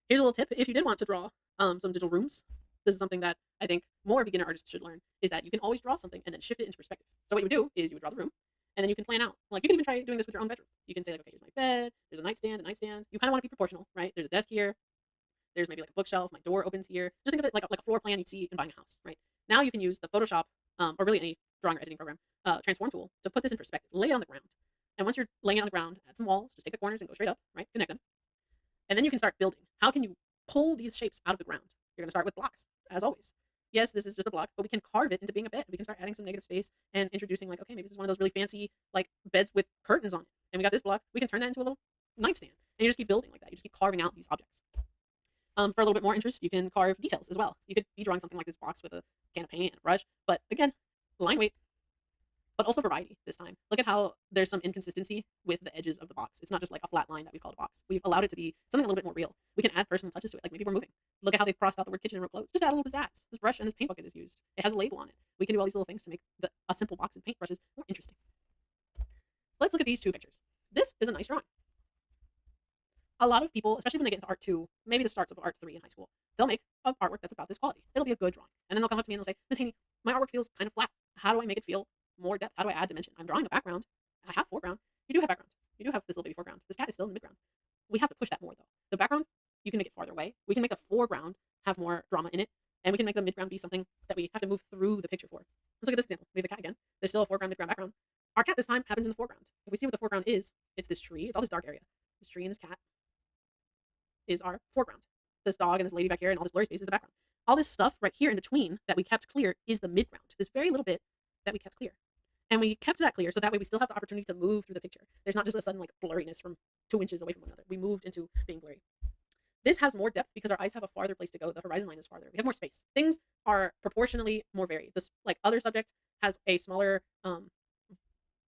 Here's a little tip: if you did want to draw some digital rooms, this is something that I think more beginner artists should learn, is that you can always draw something and then shift it into perspective. So what you would do is you would draw the room, and then you can plan out. Like, you can even try doing this with your own bedroom. You can say like, okay, here's my bed, there's a nightstand, You kind of want to be proportional, right? There's a desk here, there's maybe like a bookshelf, my door opens here. Just think of it like a floor plan you'd see in buying a house, right? Now you can use the Photoshop, or really any drawing or editing program, transform tool to put this in perspective. Lay it on the ground. And once you're laying it on the ground, add some walls, just take the corners and go straight up, right? Connect them. And then you can start building. How can you pull these shapes out of the ground? You're going to start with blocks, as always. Yes, this is just a block, but we can carve it into being a bed. We can start adding some negative space and introducing like, okay, maybe this is one of those really fancy like beds with curtains on it. And we got this block. We can turn that into a little nightstand. And you just keep building like that. You just keep carving out these objects. For a little bit more interest, you can carve details as well. You could be drawing something like this box with a can of paint and a brush, but again, line weight, but also variety this time. Look at how there's some inconsistency with the edges of the box. It's not just like a flat line that we call a box. We've allowed it to be something a little bit more real. We can add personal touches to it, like maybe we're moving. Look at how they've crossed out the word kitchen and wrote clothes. Just add a little pizzazz. This brush and this paint bucket is used. It has a label on it. We can do all these little things to make a simple box of paintbrushes more interesting. Let's look at these two pictures. This is a nice drawing. A lot of people, especially when they get into art 2, maybe the starts of art 3 in high school, they'll make an artwork that's about this quality. It'll be a good drawing. And then they'll come up to me and they'll say, Miss Haney, my artwork feels kind of flat. How do I make it feel more depth? How do I add dimension? I'm drawing a background. I have foreground. You do have background. You do have this little baby foreground. This cat is still in the midground. We have to push that more though. The background, you can make it farther away. We can make the foreground have more drama in it. And we can make the midground be something that we have to move through the picture for. Let's look at this example. We have the cat again. There's still a foreground, midground, background. Our cat this time happens in the foreground. If we see what the foreground is, it's this tree. It's all this dark area. This tree and this cat is our foreground. This dog and this lady back here and all this blurry space is the background. All this stuff right here in between that we kept clear is the midground. This very little bit that we kept clear. And we kept that clear so that way we still have the opportunity to move through the picture. There's not just a sudden like blurriness from 2 inches away from one another. We moved into being blurry. This has more depth because our eyes have a farther place to go. The horizon line is farther. We have more space. Things are proportionally more varied. This like other subject has a smaller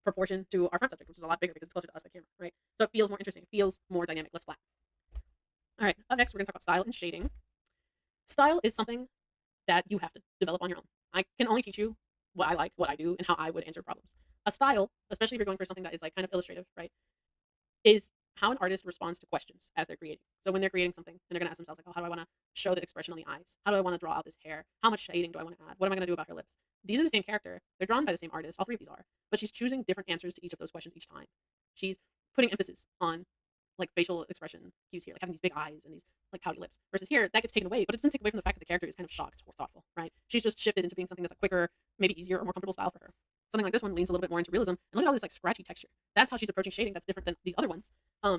proportion to our front subject, which is a lot bigger because it's closer to us, the camera, right? So it feels more interesting. It feels more dynamic, less flat. All right, up next, we're going to talk about style and shading. Style is something that you have to develop on your own. I can only teach you what I like, what I do, and how I would answer problems. A style, especially if you're going for something that is like kind of illustrative, right, is how an artist responds to questions as they're creating. So when they're creating something, and they're going to ask themselves, like, oh, how do I want to show the expression on the eyes? How do I want to draw out this hair? How much shading do I want to add? What am I going to do about her lips? These are the same character. They're drawn by the same artist. All three of these are. But she's choosing different answers to each of those questions each time. She's putting emphasis on like facial expression cues here, like having these big eyes and these like pouty lips. Versus here, that gets taken away, but it doesn't take away from the fact that the character is kind of shocked or thoughtful, right? She's just shifted into being something that's a quicker, maybe easier or more comfortable style for her. Something like this one leans a little bit more into realism. And look at all this like scratchy texture. That's how she's approaching shading. That's different than these other ones.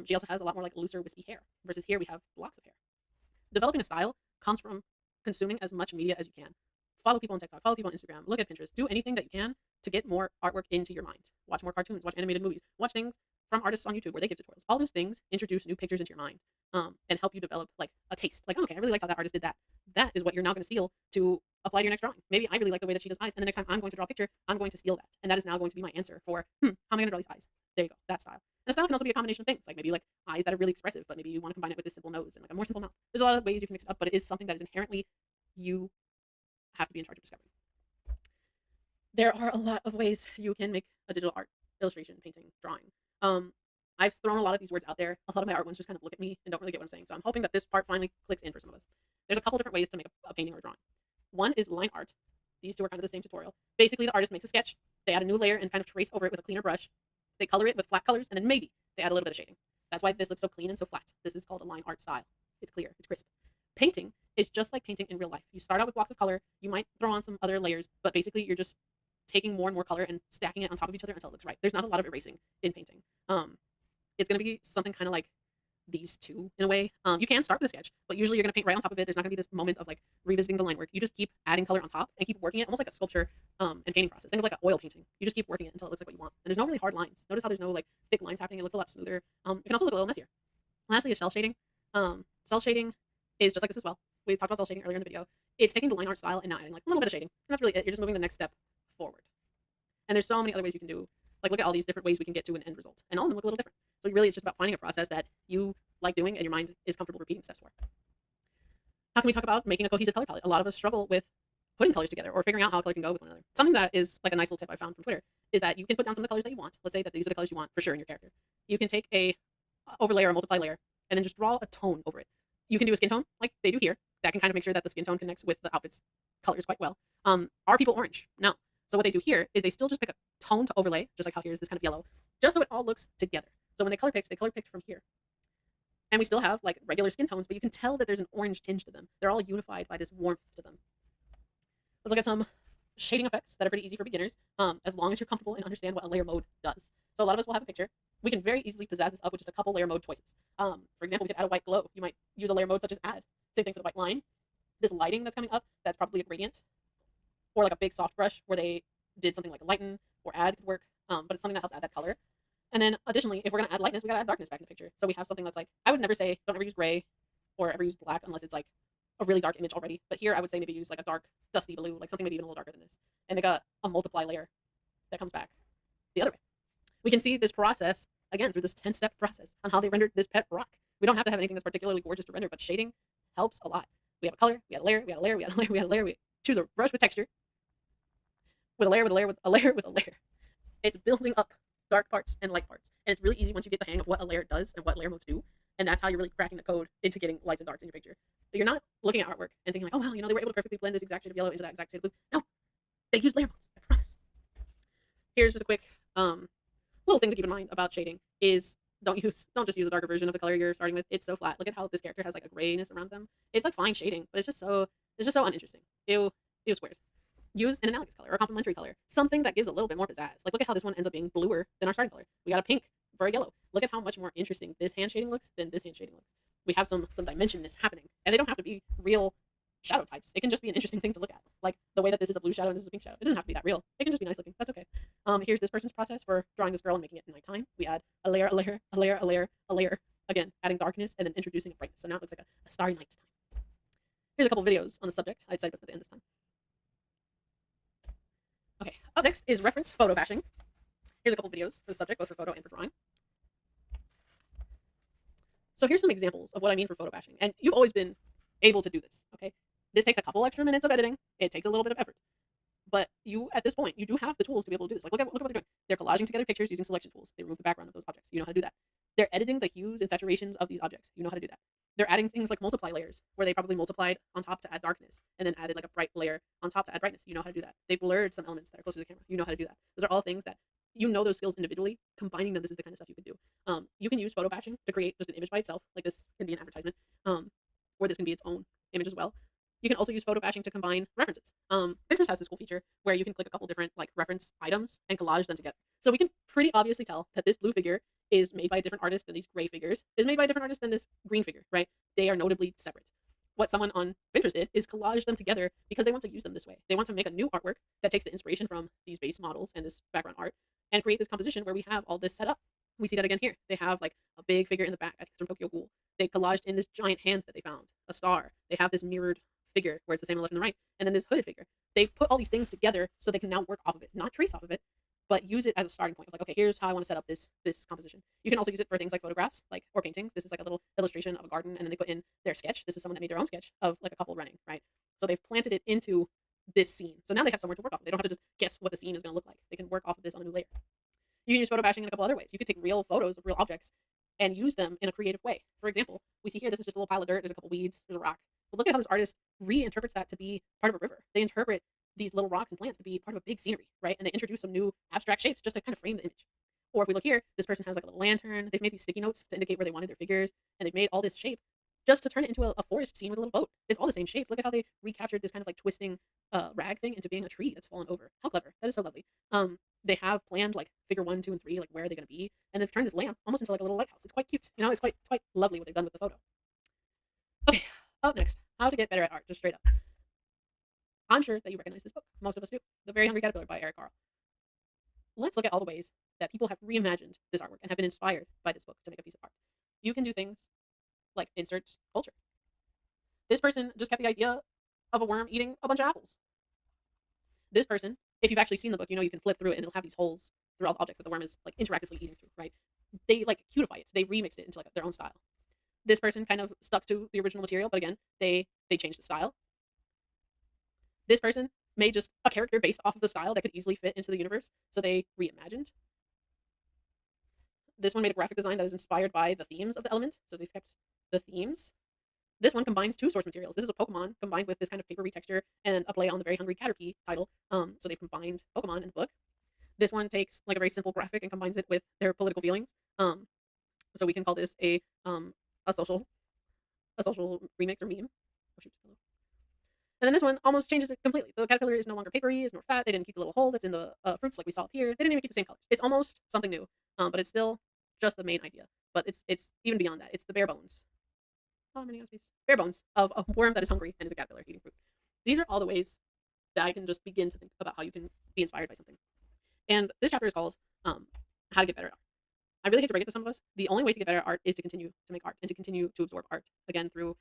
She also has a lot more like looser, wispy hair. Versus here, we have blocks of hair. Developing a style comes from consuming as much media as you can. Follow people on TikTok, follow people on Instagram, look at Pinterest, do anything that you can to get more artwork into your mind. Watch more cartoons, watch animated movies, watch things from artists on YouTube where they give tutorials. All those things introduce new pictures into your mind and help you develop like a taste. Like, oh, okay, I really like how that artist did that. That is what you're now going to steal to apply to your next drawing. Maybe I really like the way that she does eyes, and the next time I'm going to draw a picture, I'm going to steal that. And that is now going to be my answer for, how am I going to draw these eyes? There you go, that style. And a style can also be a combination of things, like maybe like eyes that are really expressive, but maybe you want to combine it with this simple nose and like a more simple mouth. There's a lot of ways you can mix it up, but it is something that is inherently you have to be in charge of discovering. There are a lot of ways you can make a digital art, illustration, painting, drawing. I've thrown a lot of these words out there. A lot of my art ones just kind of look at me and don't really get what I'm saying. So I'm hoping that this part finally clicks in for some of us. There's a couple different ways to make a painting or a drawing. One is line art. These two are kind of the same tutorial. Basically, the artist makes a sketch. They add a new layer and kind of trace over it with a cleaner brush. They color it with flat colors, and then maybe they add a little bit of shading. That's why this looks so clean and so flat. This is called a line art style. It's clear. It's crisp. Painting is just like painting in real life. You start out with blocks of color. You might throw on some other layers, but basically you're just taking more and more color and stacking it on top of each other until it looks right. There's not a lot of erasing in painting. It's going to be something kind of like these two in a way. You can start with a sketch, but usually you're gonna paint right on top of it. There's not gonna be this moment of like revisiting the line work. You just keep adding color on top and keep working it, almost like a sculpture and painting process. Think of like an oil painting. You just keep working it until it looks like what you want. And there's no really hard lines. Notice how there's no like thick lines happening. It looks a lot smoother. It can also look a little messier. Lastly is cell shading. Cell shading is just like this as well. We talked about cell shading earlier in the video. It's taking the line art style and now adding like a little bit of shading. And that's really it. You're just moving the next step forward. And there's so many other ways you can do. Like look at all these different ways we can get to an end result, and all of them look a little different. So really, it's just about finding a process that you like doing and your mind is comfortable repeating steps for. How can we talk about making a cohesive color palette? A lot of us struggle with putting colors together or figuring out how a color can go with one another. Something that is like a nice little tip I found from Twitter is that you can put down some of the colors that you want. Let's say that these are the colors you want for sure in your character. You can take a overlay or a multiply layer and then just draw a tone over it. You can do a skin tone like they do here. That can kind of make sure that the skin tone connects with the outfit's colors quite well. Are people orange? No. So what they do here is they still just pick a tone to overlay, just like how here's this kind of yellow, just so it all looks together. So when they color picked from here. And we still have like regular skin tones, but you can tell that there's an orange tinge to them. They're all unified by this warmth to them. Let's look at some shading effects that are pretty easy for beginners, as long as you're comfortable and understand what a layer mode does. So a lot of us will have a picture. We can very easily pizzazz this up with just a couple layer mode choices. For example, we could add a white glow. You might use a layer mode such as add. Same thing for the white line. This lighting that's coming up, that's probably a gradient. Or like a big soft brush where they did something like a lighten or add could work, but it's something that helps add that color. And then additionally, if we're gonna add lightness, we gotta add darkness back in the picture. So we have something that's like, I would never say, don't ever use gray or ever use black unless it's like a really dark image already. But here I would say maybe use like a dark, dusty blue, like something maybe even a little darker than this. And make a multiply layer that comes back the other way. We can see this process, again, through this 10-step process on how they rendered this pet rock. We don't have to have anything that's particularly gorgeous to render, but shading helps a lot. We have a color, we had a layer, we had a layer, we had a layer, we had a layer. We choose a brush with texture, with a layer, with a layer, with a layer, with a layer. It's building up dark parts and light parts. And it's really easy once you get the hang of what a layer does and what layer modes do. And that's how you're really cracking the code into getting lights and darks in your picture. But you're not looking at artwork and thinking like, oh, wow, they were able to perfectly blend this exact shade of yellow into that exact shade of blue. No, they use layer modes, I promise. Here's just a quick little thing to keep in mind about shading is don't just use a darker version of the color you're starting with. It's so flat. Look at how this character has like a grayness around them. It's like fine shading, but it's just so uninteresting. It was weird. Use an analogous color or a complementary color, something that gives a little bit more pizzazz. Like look at how this one ends up being bluer than our starting color. We got a pink for a yellow. Look at how much more interesting this hand shading looks than this hand shading looks. We have some dimensionness happening, and they don't have to be real shadow types. It can just be an interesting thing to look at, like the way that this is a blue shadow and this is a pink shadow. It doesn't have to be that real. It can just be nice looking. That's okay. Here's this person's process for drawing this girl and making it nighttime. We add a layer, a layer, a layer, a layer, a layer. Again, adding darkness and then introducing a brightness. So now it looks like a starry night time. Here's a couple videos on the subject. I decided to put at the end this time. Okay, up next is reference photo bashing. Here's a couple videos for the subject, both for photo and for drawing. So here's some examples of what I mean for photo bashing. And you've always been able to do this, okay? This takes a couple extra minutes of editing. It takes a little bit of effort. But you, at this point, you do have the tools to be able to do this. Like, look at what they're doing. They're collaging together pictures using selection tools. They remove the background of those objects. You know how to do that. They're editing the hues and saturations of these objects. You know how to do that. They're adding things like multiply layers, where they probably multiplied on top to add darkness, and then added like a bright layer on top to add brightness. You know how to do that. They blurred some elements that are closer to the camera. You know how to do that. Those are all things that those skills individually. Combining them, this is the kind of stuff you can do. You can use photo batching to create just an image by itself. Like this can be an advertisement, or this can be its own image as well. You can also use photo bashing to combine references. Pinterest has this cool feature where you can click a couple different like reference items and collage them together. So we can pretty obviously tell that this blue figure is made by a different artist than these gray figures, is made by a different artist than this green figure, right? They are notably separate. What someone on Pinterest did is collage them together because they want to use them this way. They want to make a new artwork that takes the inspiration from these base models and this background art and create this composition where we have all this set up. We see that again here. They have like a big figure in the back. I think it's from Tokyo Ghoul. They collaged in this giant hand that they found, a star. They have this mirrored figure where it's the same on the left and the right, and then this hooded figure. They put all these things together so they can now work off of it, not trace off of it, but use it as a starting point of like, okay, here's how I want to set up this composition. You can also use it for things like photographs, like or paintings. This is like a little illustration of a garden, and then they put in their sketch. This is someone that made their own sketch of like a couple running, right? So they've planted it into this scene. So now they have somewhere to work off of. They don't have to just guess what the scene is going to look like. They can work off of this on a new layer. You can use photo bashing in a couple other ways. You could take real photos of real objects and use them in a creative way. For example, we see here, this is just a little pile of dirt. There's a couple weeds. There's a rock. But look at how this artist reinterprets that to be part of a river. They interpret these little rocks and plants to be part of a big scenery, right? And they introduce some new abstract shapes just to kind of frame the image. Or if we look here, this person has like a little lantern. They've made these sticky notes to indicate where they wanted their figures, and they've made all this shape just to turn it into a forest scene with a little boat. It's all the same shapes. Look at how they recaptured this kind of like twisting rag thing into being a tree that's fallen over. How clever. That is so lovely. They have planned like figure 1, 2, and 3, like where are they going to be, and they've turned this lamp almost into like a little lighthouse. It's quite cute. You know, it's quite lovely what they've done with the photo. Okay, up next, how to get better at art, just straight up. I'm sure that you recognize this book. Most of us do. The Very Hungry Caterpillar by Eric Carle. Let's look at all the ways that people have reimagined this artwork and have been inspired by this book to make a piece of art. You can do things like insert culture. This person just kept the idea of a worm eating a bunch of apples. This person, if you've actually seen the book, you know you can flip through it and it'll have these holes through all the objects that the worm is like interactively eating through, right? They like cutify it. They remixed it into like their own style. This person kind of stuck to the original material, but again, they changed the style. This person made just a character based off of the style that could easily fit into the universe, so they reimagined. This one made a graphic design that is inspired by the themes of the element, so they've kept the themes. This one combines two source materials. This is a Pokemon combined with this kind of papery texture and a play on the Very Hungry Caterpie title. So they've combined Pokemon in the book. This one takes like a very simple graphic and combines it with their political feelings. So we can call this a social remix or meme. Oh, shoot. And then this one almost changes it completely. The caterpillar is no longer papery, is nor fat. They didn't keep the little hole that's in the fruits like we saw up here. They didn't even keep the same colors. It's almost something new, but it's still just the main idea. But it's even beyond that. It's the bare bones. Oh, many space. Bare bones of a worm that is hungry and is a caterpillar eating fruit. These are all the ways that I can just begin to think about how you can be inspired by something. And this chapter is called How to Get Better at Art. I really hate to break it to some of us. The only way to get better at art is to continue to make art and to continue to absorb art, again, through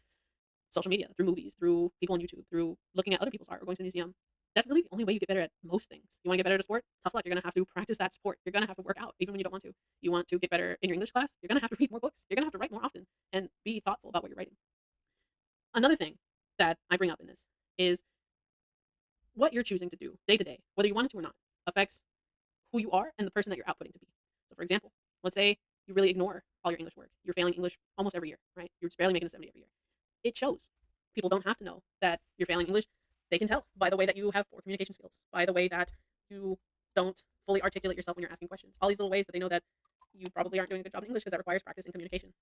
social media, through movies, through people on YouTube, through looking at other people's art or going to the museum. That's really the only way you get better at most things. You want to get better at a sport? Tough luck. You're going to have to practice that sport. You're going to have to work out even when you don't want to. You want to get better in your English class? You're going to have to read more books. You're going to have to write more often and be thoughtful about what you're writing. Another thing that I bring up in this is what you're choosing to do day to day, whether you want it to or not, affects who you are and the person that you're outputting to be. So, for example, let's say you really ignore all your English work. You're failing English almost every year, right? You're just barely making a 70 every year. It shows. People don't have to know that you're failing English. They can tell by the way that you have poor communication skills, by the way that you don't fully articulate yourself when you're asking questions. All these little ways that they know that you probably aren't doing a good job in English because that requires practice and communication.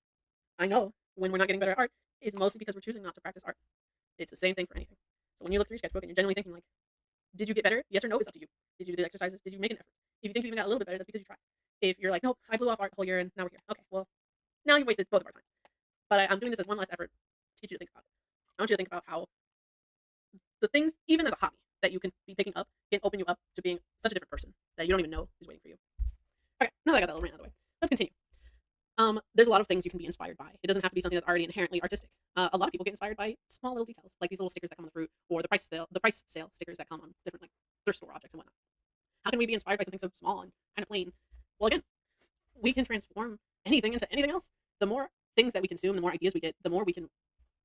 I know when we're not getting better at art is mostly because we're choosing not to practice art. It's the same thing for anything. So when you look through your sketchbook and you're genuinely thinking like, did you get better? Yes or no is up to you. Did you do the exercises? Did you make an effort? If you think you even got a little bit better, that's because you tried. If you're like, nope, I blew off art the whole year and now we're here. Okay, well, now you've wasted both of our time. But I'm doing this as one last effort to get you to think about it. I want you to think about how the things, even as a hobby, that you can be picking up can open you up to being such a different person that you don't even know is waiting for you. Okay, now that I got that little rant out of the way, let's continue. There's a lot of things you can be inspired by. It doesn't have to be something that's already inherently artistic. A lot of people get inspired by small little details, like these little stickers that come on the fruit, or the price sale stickers that come on different like thrift store objects and whatnot. How can we be inspired by something so small and kind of plain? Well, again, we can transform anything into anything else. The more things that we consume, the more ideas we get, the more we can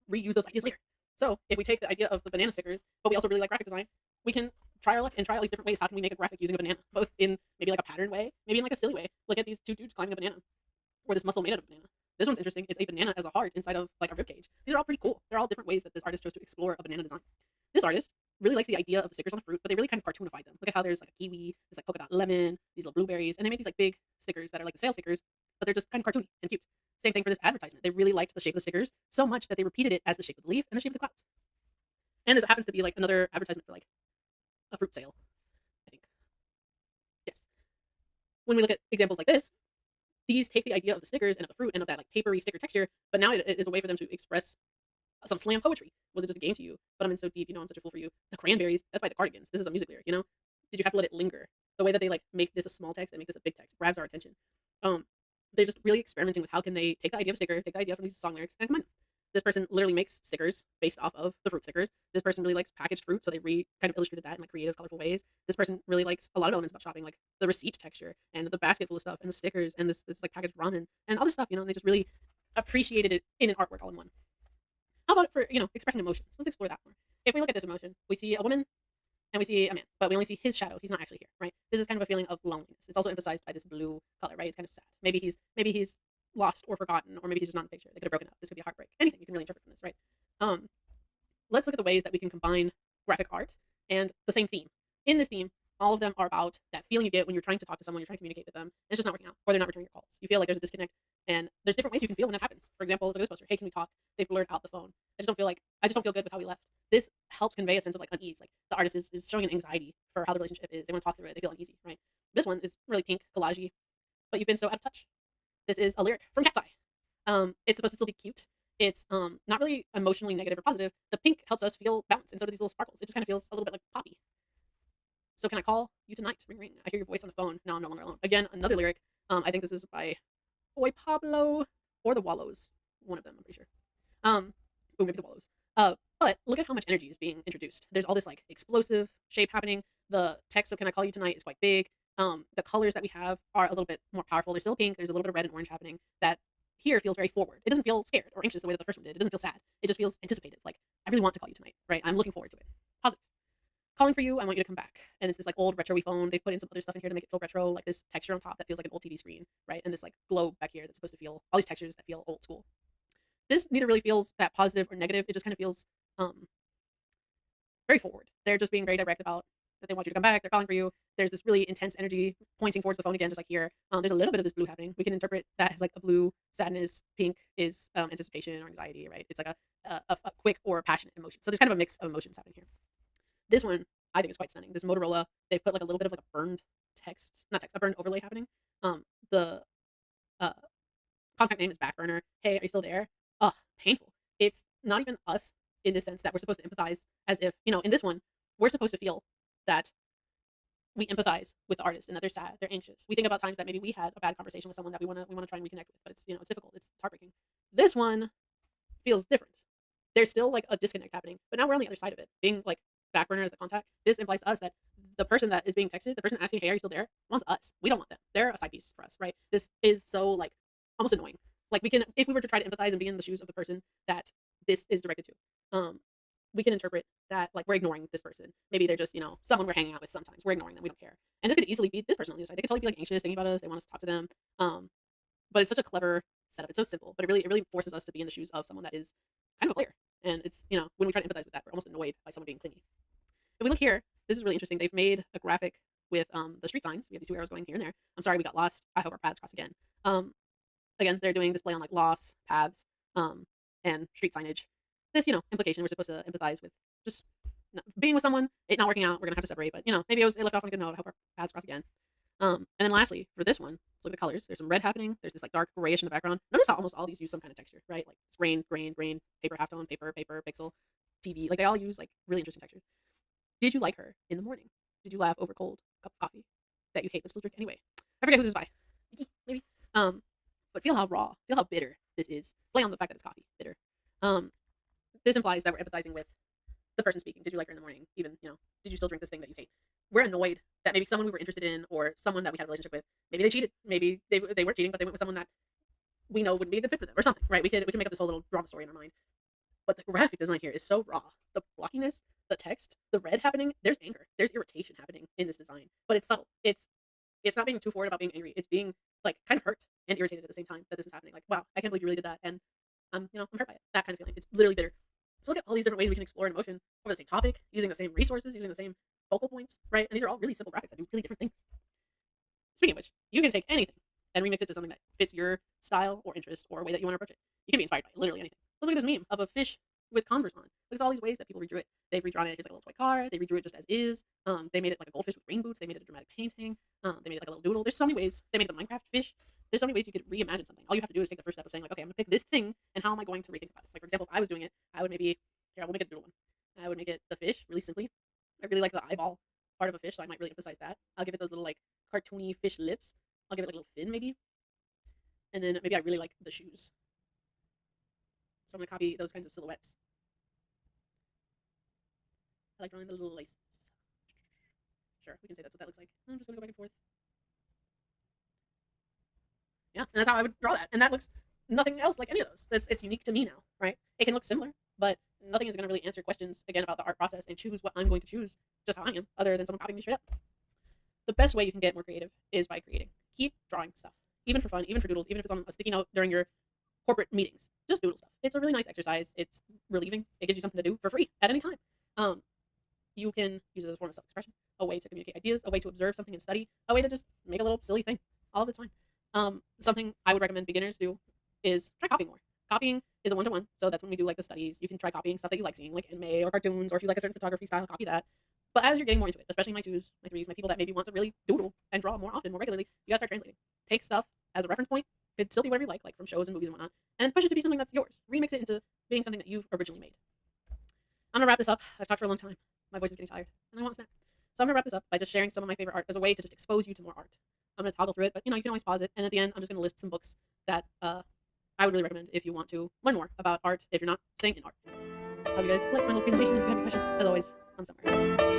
reuse those ideas later. So if we take the idea of the banana stickers, but we also really like graphic design, we can try our luck and try all these different ways. How can we make a graphic using a banana? Both in maybe like a pattern way, maybe in like a silly way. Look at these two dudes climbing a banana, or this muscle made out of a banana. This one's interesting. It's a banana as a heart inside of like a ribcage. These are all pretty cool. They're all different ways that this artist chose to explore a banana design. This artist really likes the idea of the stickers on the fruit, but they really kind of cartoonified them. Look at how there's like a kiwi, there's like polka dot lemon, these little blueberries, and they made these like big stickers that are like the sale stickers, but they're just kind of cartoony and cute. Same thing for this advertisement. They really liked the shape of the stickers so much that they repeated it as the shape of the leaf and the shape of the clouds. And this happens to be like another advertisement for like a fruit sale, I think. Yes. When we look at examples like this, these take the idea of the stickers and of the fruit and of that like papery sticker texture, but now it is a way for them to express some slam poetry. Was it just a game to you? But I'm in so deep, I'm such a fool for you. The cranberries, that's by the Cardigans. This is a music lyric, Did you have to let it linger? The way that they like make this a small text and make this a big text grabs our attention. They're just really experimenting with how can they take the idea of a sticker, take the idea from these song lyrics, and combine them. This person literally makes stickers based off of the fruit stickers. This person really likes packaged fruit, so they kind of illustrated that in like creative, colorful ways. This person really likes a lot of elements about shopping, like the receipt texture and the basket full of stuff and the stickers and this like packaged ramen and all this stuff, and they just really appreciated it in an artwork all in one. How about it for, expressing emotions? Let's explore that more. If we look at this emotion, we see a woman and we see a man, but we only see his shadow. He's not actually here, right? This is kind of a feeling of loneliness. It's also emphasized by this blue color, right? It's kind of sad. Maybe he's lost or forgotten, or maybe he's just not in the picture. They could have broken up. This could be a heartbreak. Anything you can really interpret from this, right? Let's look at the ways that we can combine graphic art and the same theme. In this theme, all of them are about that feeling you get when you're trying to talk to someone, you're trying to communicate with them, and it's just not working out, or they're not returning your calls. You feel like there's a disconnect And there's different ways you can feel when that happens. For example, it's like this poster. Hey, can we talk? They've blurred out the phone. I just don't feel good with how we left. This helps convey a sense of like unease. Like the artist is showing an anxiety for how the relationship is. They want to talk through it. They feel uneasy, right? This one is really pink, collagey, but you've been so out of touch. This is a lyric from Cat's Eye. It's supposed to still be cute. It's not really emotionally negative or positive. The pink helps us feel balance, and so do these little sparkles. It just kind of feels a little bit like poppy. So can I call you tonight? Ring ring. I hear your voice on the phone. Now I'm no longer alone. Again, another lyric. I think this is by Boy Pablo or the Wallows. One of them, I'm pretty sure. Maybe the Wallows. But look at how much energy is being introduced. There's all this like explosive shape happening. The text of "Can I call you tonight" is quite big. The colors that we have are a little bit more powerful. They're still pink. There's a little bit of red and orange happening. That here feels very forward. It doesn't feel scared or anxious the way that the first one did. It doesn't feel sad. It just feels anticipated. Like I really want to call you tonight, right? I'm looking forward to it. Positive. Calling for you. I want you to come back. And it's this like old retro-y phone. They've put in some other stuff in here to make it feel retro, like this texture on top that feels like an old TV screen, right? And this like globe back here that's supposed to feel all these textures that feel old school. This neither really feels that positive or negative. It just kind of feels very forward. They're just being very direct about that they want you to come back. They're calling for you. There's this really intense energy pointing towards the phone again, just like here. There's a little bit of this blue happening. We can interpret that as like a blue sadness. Pink is anticipation or anxiety, right? It's like a quick or passionate emotion. So there's kind of a mix of emotions happening here. This one I think is quite stunning. This Motorola, they've put like a little bit of like a burned text, not text, a burned overlay happening. The uh, contact name is Backburner. Hey, are you still there? Ugh, painful. It's not even us in the sense that we're supposed to empathize as if, in this one, we're supposed to feel that we empathize with the artist and that they're sad, they're anxious. We think about times that maybe we had a bad conversation with someone that we want to try and reconnect with, but it's difficult. It's heartbreaking. This one feels different. There's still like a disconnect happening, but now we're on the other side of it. Being like Backburner as the contact, this implies to us that the person that is being texted, the person asking, "Hey, are you still there?" wants us. We don't want them. They're a side piece for us, right? This is so like almost annoying. Like we can, if we were to try to empathize and be in the shoes of the person that this is directed to, we can interpret that like we're ignoring this person. Maybe they're just someone we're hanging out with. Sometimes we're ignoring them. We don't care. And this could easily be this person on the other side. They could totally be like anxious, thinking about us. They want us to talk to them. But it's such a clever setup. It's so simple, but it really forces us to be in the shoes of someone that is kind of a player. And it's when we try to empathize with that, we're almost annoyed by someone being clingy. If we look here, this is really interesting. They've made a graphic with the street signs. We have these two arrows going here and there. I'm sorry we got lost. I hope our paths cross again. Again, they're doing this play on like loss, paths, and street signage. This, implication we're supposed to empathize with just being with someone, it not working out, we're gonna have to separate. But maybe it left off on a good note. I hope our paths cross again. And then lastly, for this one, let's look at the colors. There's some red happening. There's this like dark grayish in the background. Notice how almost all these use some kind of texture, right? Like it's grain, paper, halftone, paper, pixel, TV. Like they all use like really interesting textures. Did you like her in the morning? Did you laugh over a cold cup of coffee that you hate but still drink anyway? I forget who this is by. Maybe. But feel how raw, feel how bitter this is. Play on the fact that it's coffee, bitter. This implies that we're empathizing with the person speaking. Did you like her in the morning? Even, did you still drink this thing that you hate? We're annoyed that maybe someone we were interested in or someone that we had a relationship with, maybe they cheated. Maybe they weren't cheating, but they went with someone that we know wouldn't be a good fit for them or something, right? We can make up this whole little drama story in our mind. But the graphic design here is so raw. The blockiness, the text, the red happening, there's anger, there's irritation happening in this design. But it's subtle. It's not being too forward about being angry. It's being like kind of hurt and irritated at the same time that this is happening. Like, wow, I can't believe you really did that. And I'm hurt by it. That kind of feeling. It's literally bitter. So look at all these different ways we can explore an emotion over the same topic, using the same resources, using the same focal points, right? And these are all really simple graphics that do really different things. Speaking of which, you can take anything and remix it to something that fits your style or interest or way that you want to approach it. You can be inspired by literally anything. Let's look at this meme of a fish with Converse on. Look at all these ways that people redrew it. They've redrawn it as like a little toy car. They redrew it just as is. They made it like a goldfish with rain boots. They made it a dramatic painting. They made it like a little doodle. There's so many ways. They made it a Minecraft fish. There's so many ways you could reimagine something. All you have to do is take the first step of saying like, okay, I'm gonna pick this thing, and how am I going to rethink about it? Like for example, if I was doing it, I would maybe I will make it a doodle one. I would make it the fish really simply. I really like the eyeball part of a fish, so I might really emphasize that. I'll give it those little like cartoony fish lips. I'll give it like a little fin maybe, and then maybe I really like the shoes. So I'm gonna copy those kinds of silhouettes. I like drawing the little laces. Sure, we can say that's what that looks like. I'm just gonna go back and forth. Yeah, and that's how I would draw that. And that looks nothing else like any of those. It's unique to me now, right? It can look similar, but nothing is going to really answer questions again about the art process and choose what I'm going to choose just how I am, other than someone copying me straight up. The best way you can get more creative is by creating. Keep drawing stuff, even for fun, even for doodles, even if it's on a sticky note during your corporate meetings. Just doodle stuff. It's a really nice exercise. It's relieving. It gives you something to do for free at any time. You can use it as a form of self-expression, a way to communicate ideas, a way to observe something and study, a way to just make a little silly thing all of the time. Something I would recommend beginners do is try copying more. Copying is a one-to-one, so that's when we do like the studies. You can try copying stuff that you like seeing, like anime or cartoons, or if you like a certain photography style, copy that. But as you're getting more into it, especially my twos, my threes, my people that maybe want to really doodle and draw more often, more regularly, you gotta start translating. Take stuff as a reference point. It'd still be whatever you like from shows and movies and whatnot, and push it to be something that's yours. Remix it into being something that you've originally made. I'm gonna wrap this up. I've talked for a long time. My voice is getting tired, and I want a snack. So I'm gonna wrap this up by just sharing some of my favorite art as a way to just expose you to more art. I'm gonna toggle through it, but you can always pause it. And at the end, I'm just gonna list some books that I would really recommend if you want to learn more about art if you're not staying in art. I hope you guys liked my little presentation. If you have any questions, as always, I'm somewhere.